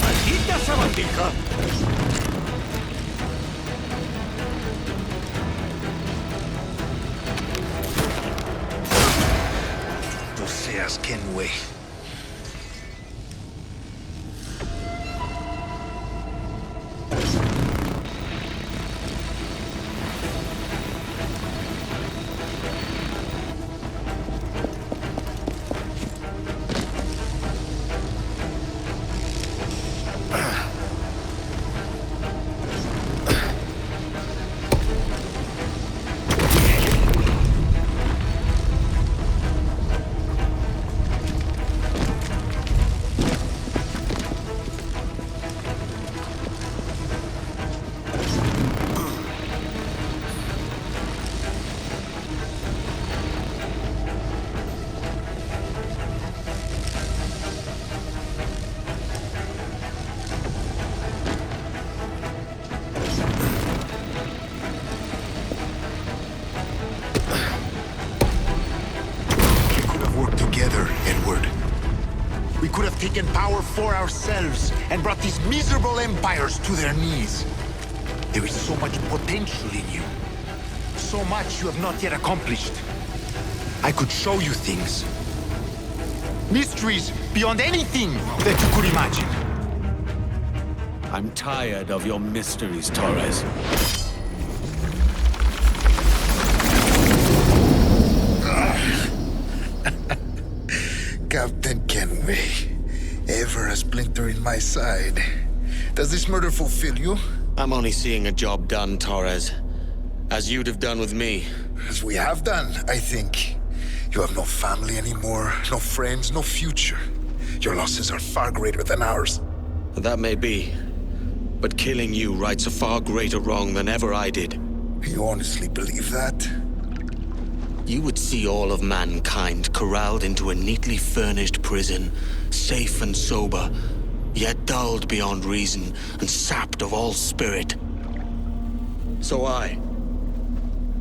¡Maldita sabandija! Tú seas Kenway. Taken power for ourselves and brought these miserable empires to their knees. There is so much potential in you. So much you have not yet accomplished. I could show you things. Mysteries beyond anything that you could imagine. I'm tired of your mysteries, Torres. my side. Does this murder fulfill you? I'm only seeing a job done, Torres. As you'd have done with me. As we have done, I think. You have no family anymore, no friends, no future. Your losses are far greater than ours. That may be. But killing you rights a far greater wrong than ever I did. You honestly believe that? You would see all of mankind corralled into a neatly furnished prison, safe and sober, yet dulled beyond reason and sapped of all spirit. So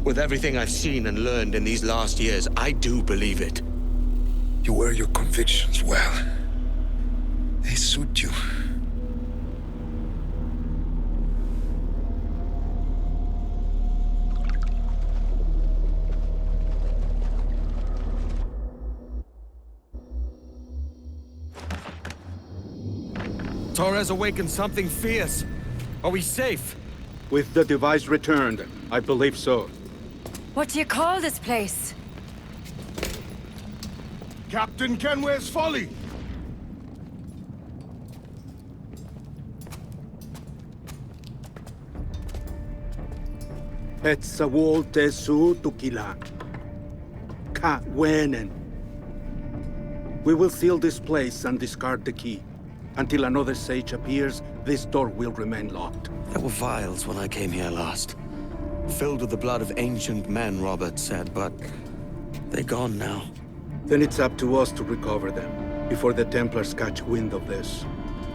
with everything I've seen and learned in these last years, I do believe it. You wear your convictions well. They suit you. Torres awakened something fierce. Are we safe? With the device returned, I believe so. What do you call this place? Captain Kenway's folly! Etsawol tesu tukila. Ka wenen. We will seal this place and discard the key. Until another sage appears, this door will remain locked. There were vials when I came here last. Filled with the blood of ancient men, Roberts said, but they're gone now. Then it's up to us to recover them, before the Templars catch wind of this.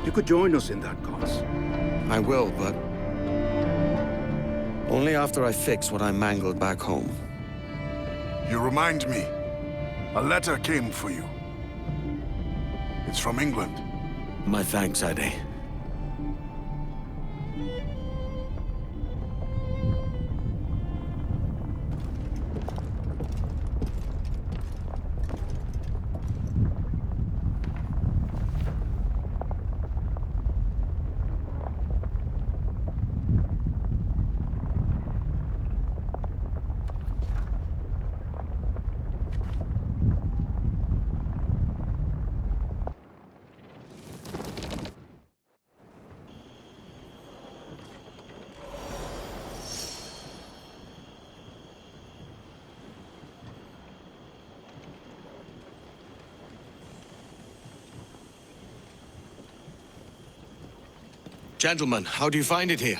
You could join us in that cause. I will, but only after I fix what I mangled back home. You remind me. A letter came for you. It's from England. My thanks, Ade. Gentlemen, how do you find it here?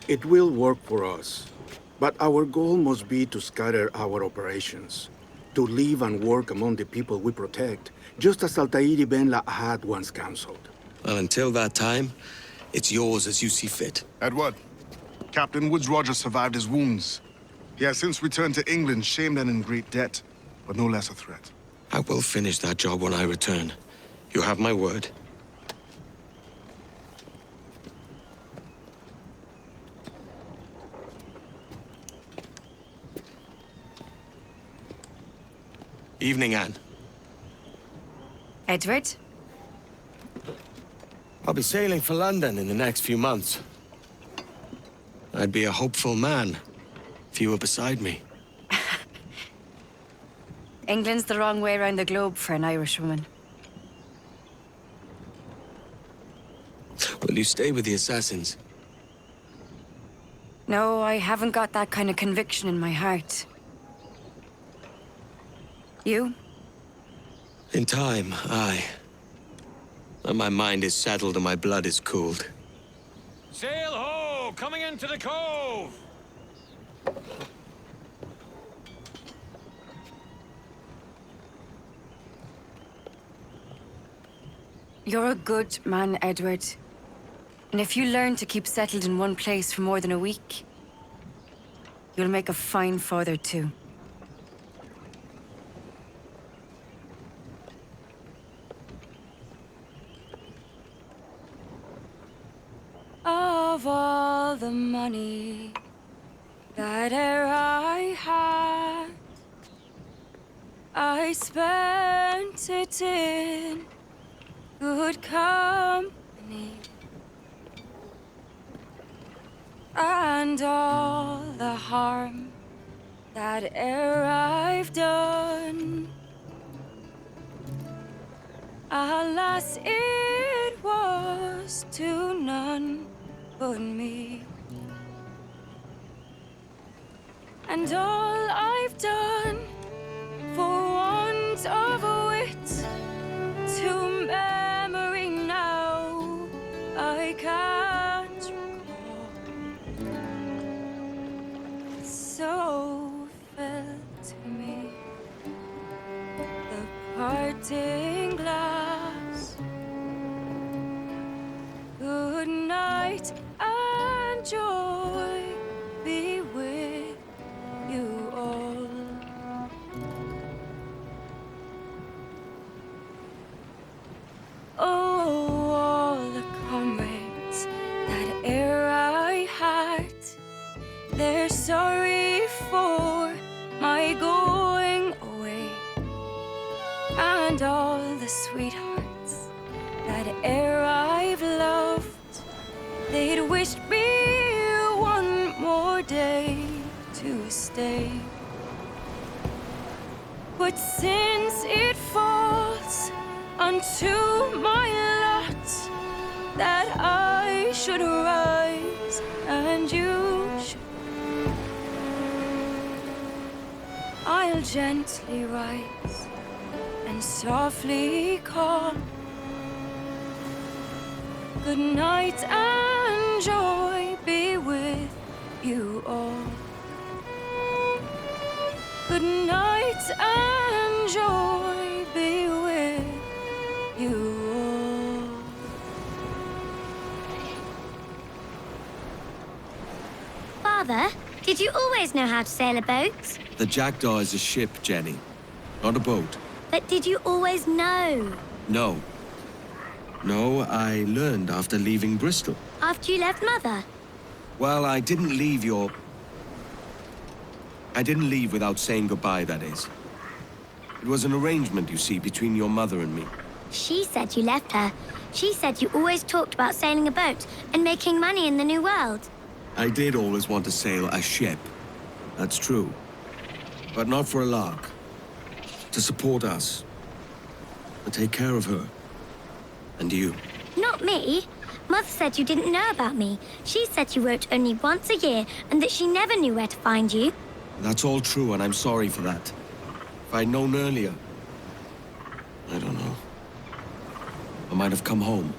It will work for us. But our goal must be to scatter our operations. To live and work among the people we protect, just as Altair ibn had once counseled. Well, until that time, it's yours as you see fit. Edward, Captain Woods Rogers survived his wounds. He has since returned to England, shamed and in great debt, but no less a threat. I will finish that job when I return. You have my word. Evening, Anne. Edward? I'll be sailing for London in the next few months. I'd be a hopeful man if you were beside me. England's the wrong way around the globe for an Irishwoman. Will you stay with the Assassins? No, I haven't got that kind of conviction in my heart. You? In time, aye. And my mind is settled and my blood is cooled. Sail ho! Coming into the cove! You're a good man, Edward. And if you learn to keep settled in one place for more than a week, you'll make a fine father too. Of all the money that e'er I had, I spent it in good company. And all the harm that e'er I've done, alas, it was to none but me. And all I've done for want of wit to memory now I can't recall. So fell to me the parting glass. Good night and joy be with you all. Oh, all the comrades that e'er I had, they're sorry for my going away. And all the sweethearts that e'er I've loved, they'd wished me one more day to stay. But since it falls unto my lot that I should rise and you should, I'll gently rise and softly call. Good night and joy be with you all. Good night and joy be with you all. Father, did you always know how to sail a boat? The Jackdaw is a ship, Jenny, not a boat. But did you always know? No. No, I learned after leaving Bristol. After you left Mother? Well, I didn't leave without saying goodbye, that is. It was an arrangement, you see, between your mother and me. She said you left her. She said you always talked about sailing a boat and making money in the New World. I did always want to sail a ship. That's true. But not for a lark. To support us. To take care of her. And you. Not me. Mother said you didn't know about me. She said you wrote only once a year and that she never knew where to find you. That's all true, and I'm sorry for that. If I'd known earlier... I don't know. I might have come home.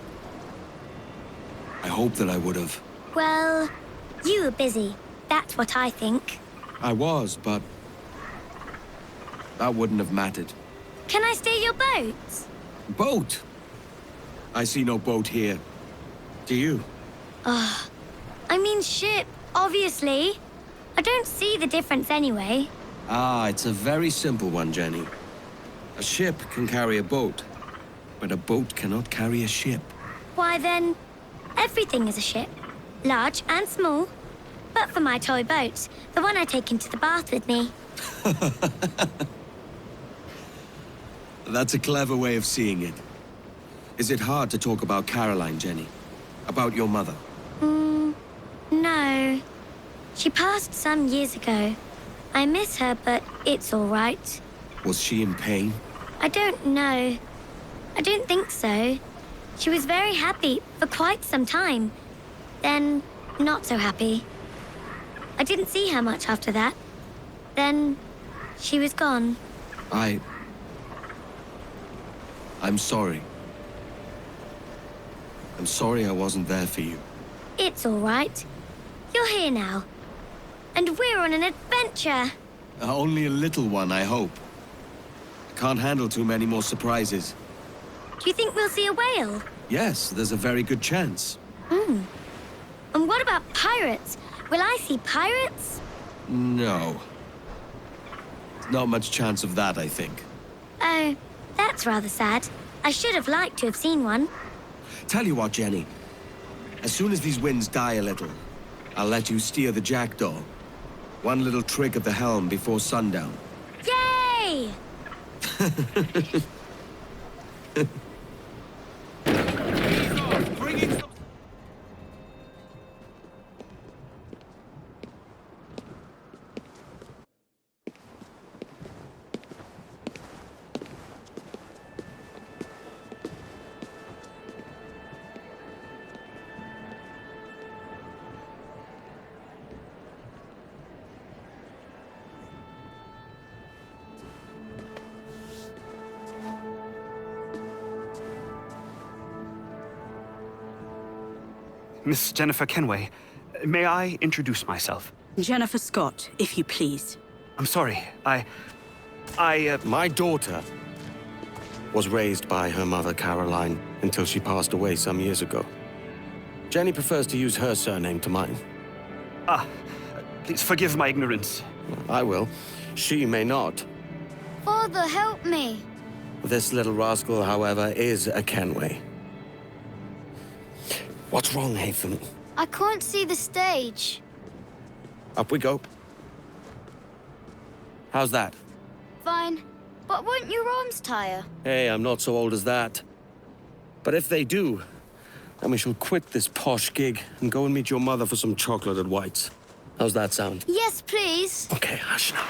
I hope that I would have. Well, you were busy. That's what I think. I was, but... that wouldn't have mattered. Can I steal your boat? Boat? I see no boat here. Do you? I mean ship, obviously. I don't see the difference anyway. Ah, it's a very simple one, Jenny. A ship can carry a boat, but a boat cannot carry a ship. Why then, everything is a ship. Large and small. But for my toy boat, the one I take into the bath with me. That's a clever way of seeing it. Is it hard to talk about Caroline, Jenny? About your mother? No. She passed some years ago. I miss her, but it's all right. Was she in pain? I don't know. I don't think so. She was very happy for quite some time. Then, not so happy. I didn't see her much after that. Then, she was gone. I'm sorry. I'm sorry I wasn't there for you. It's all right. You're here now. And we're on an adventure. Only a little one, I hope. I can't handle too many more surprises. Do you think we'll see a whale? Yes, there's a very good chance. And what about pirates? Will I see pirates? No. Not much chance of that, I think. Oh, that's rather sad. I should have liked to have seen one. Tell you what, Jenny. As soon as these winds die a little, I'll let you steer the Jackdaw. One little trick at the helm before sundown. Yay! Miss Jennifer Kenway, may I introduce myself? Jennifer Scott, if you please. I'm sorry, My daughter was raised by her mother, Caroline, until she passed away some years ago. Jenny prefers to use her surname to mine. Please forgive my ignorance. I will. She may not. Father, help me. This little rascal, however, is a Kenway. What's wrong, Haven? I can't see the stage. Up we go. How's that? Fine. But won't your arms tire? Hey, I'm not so old as that. But if they do, then we shall quit this posh gig and go and meet your mother for some chocolate at White's. How's that sound? Yes, please. Okay, hush now.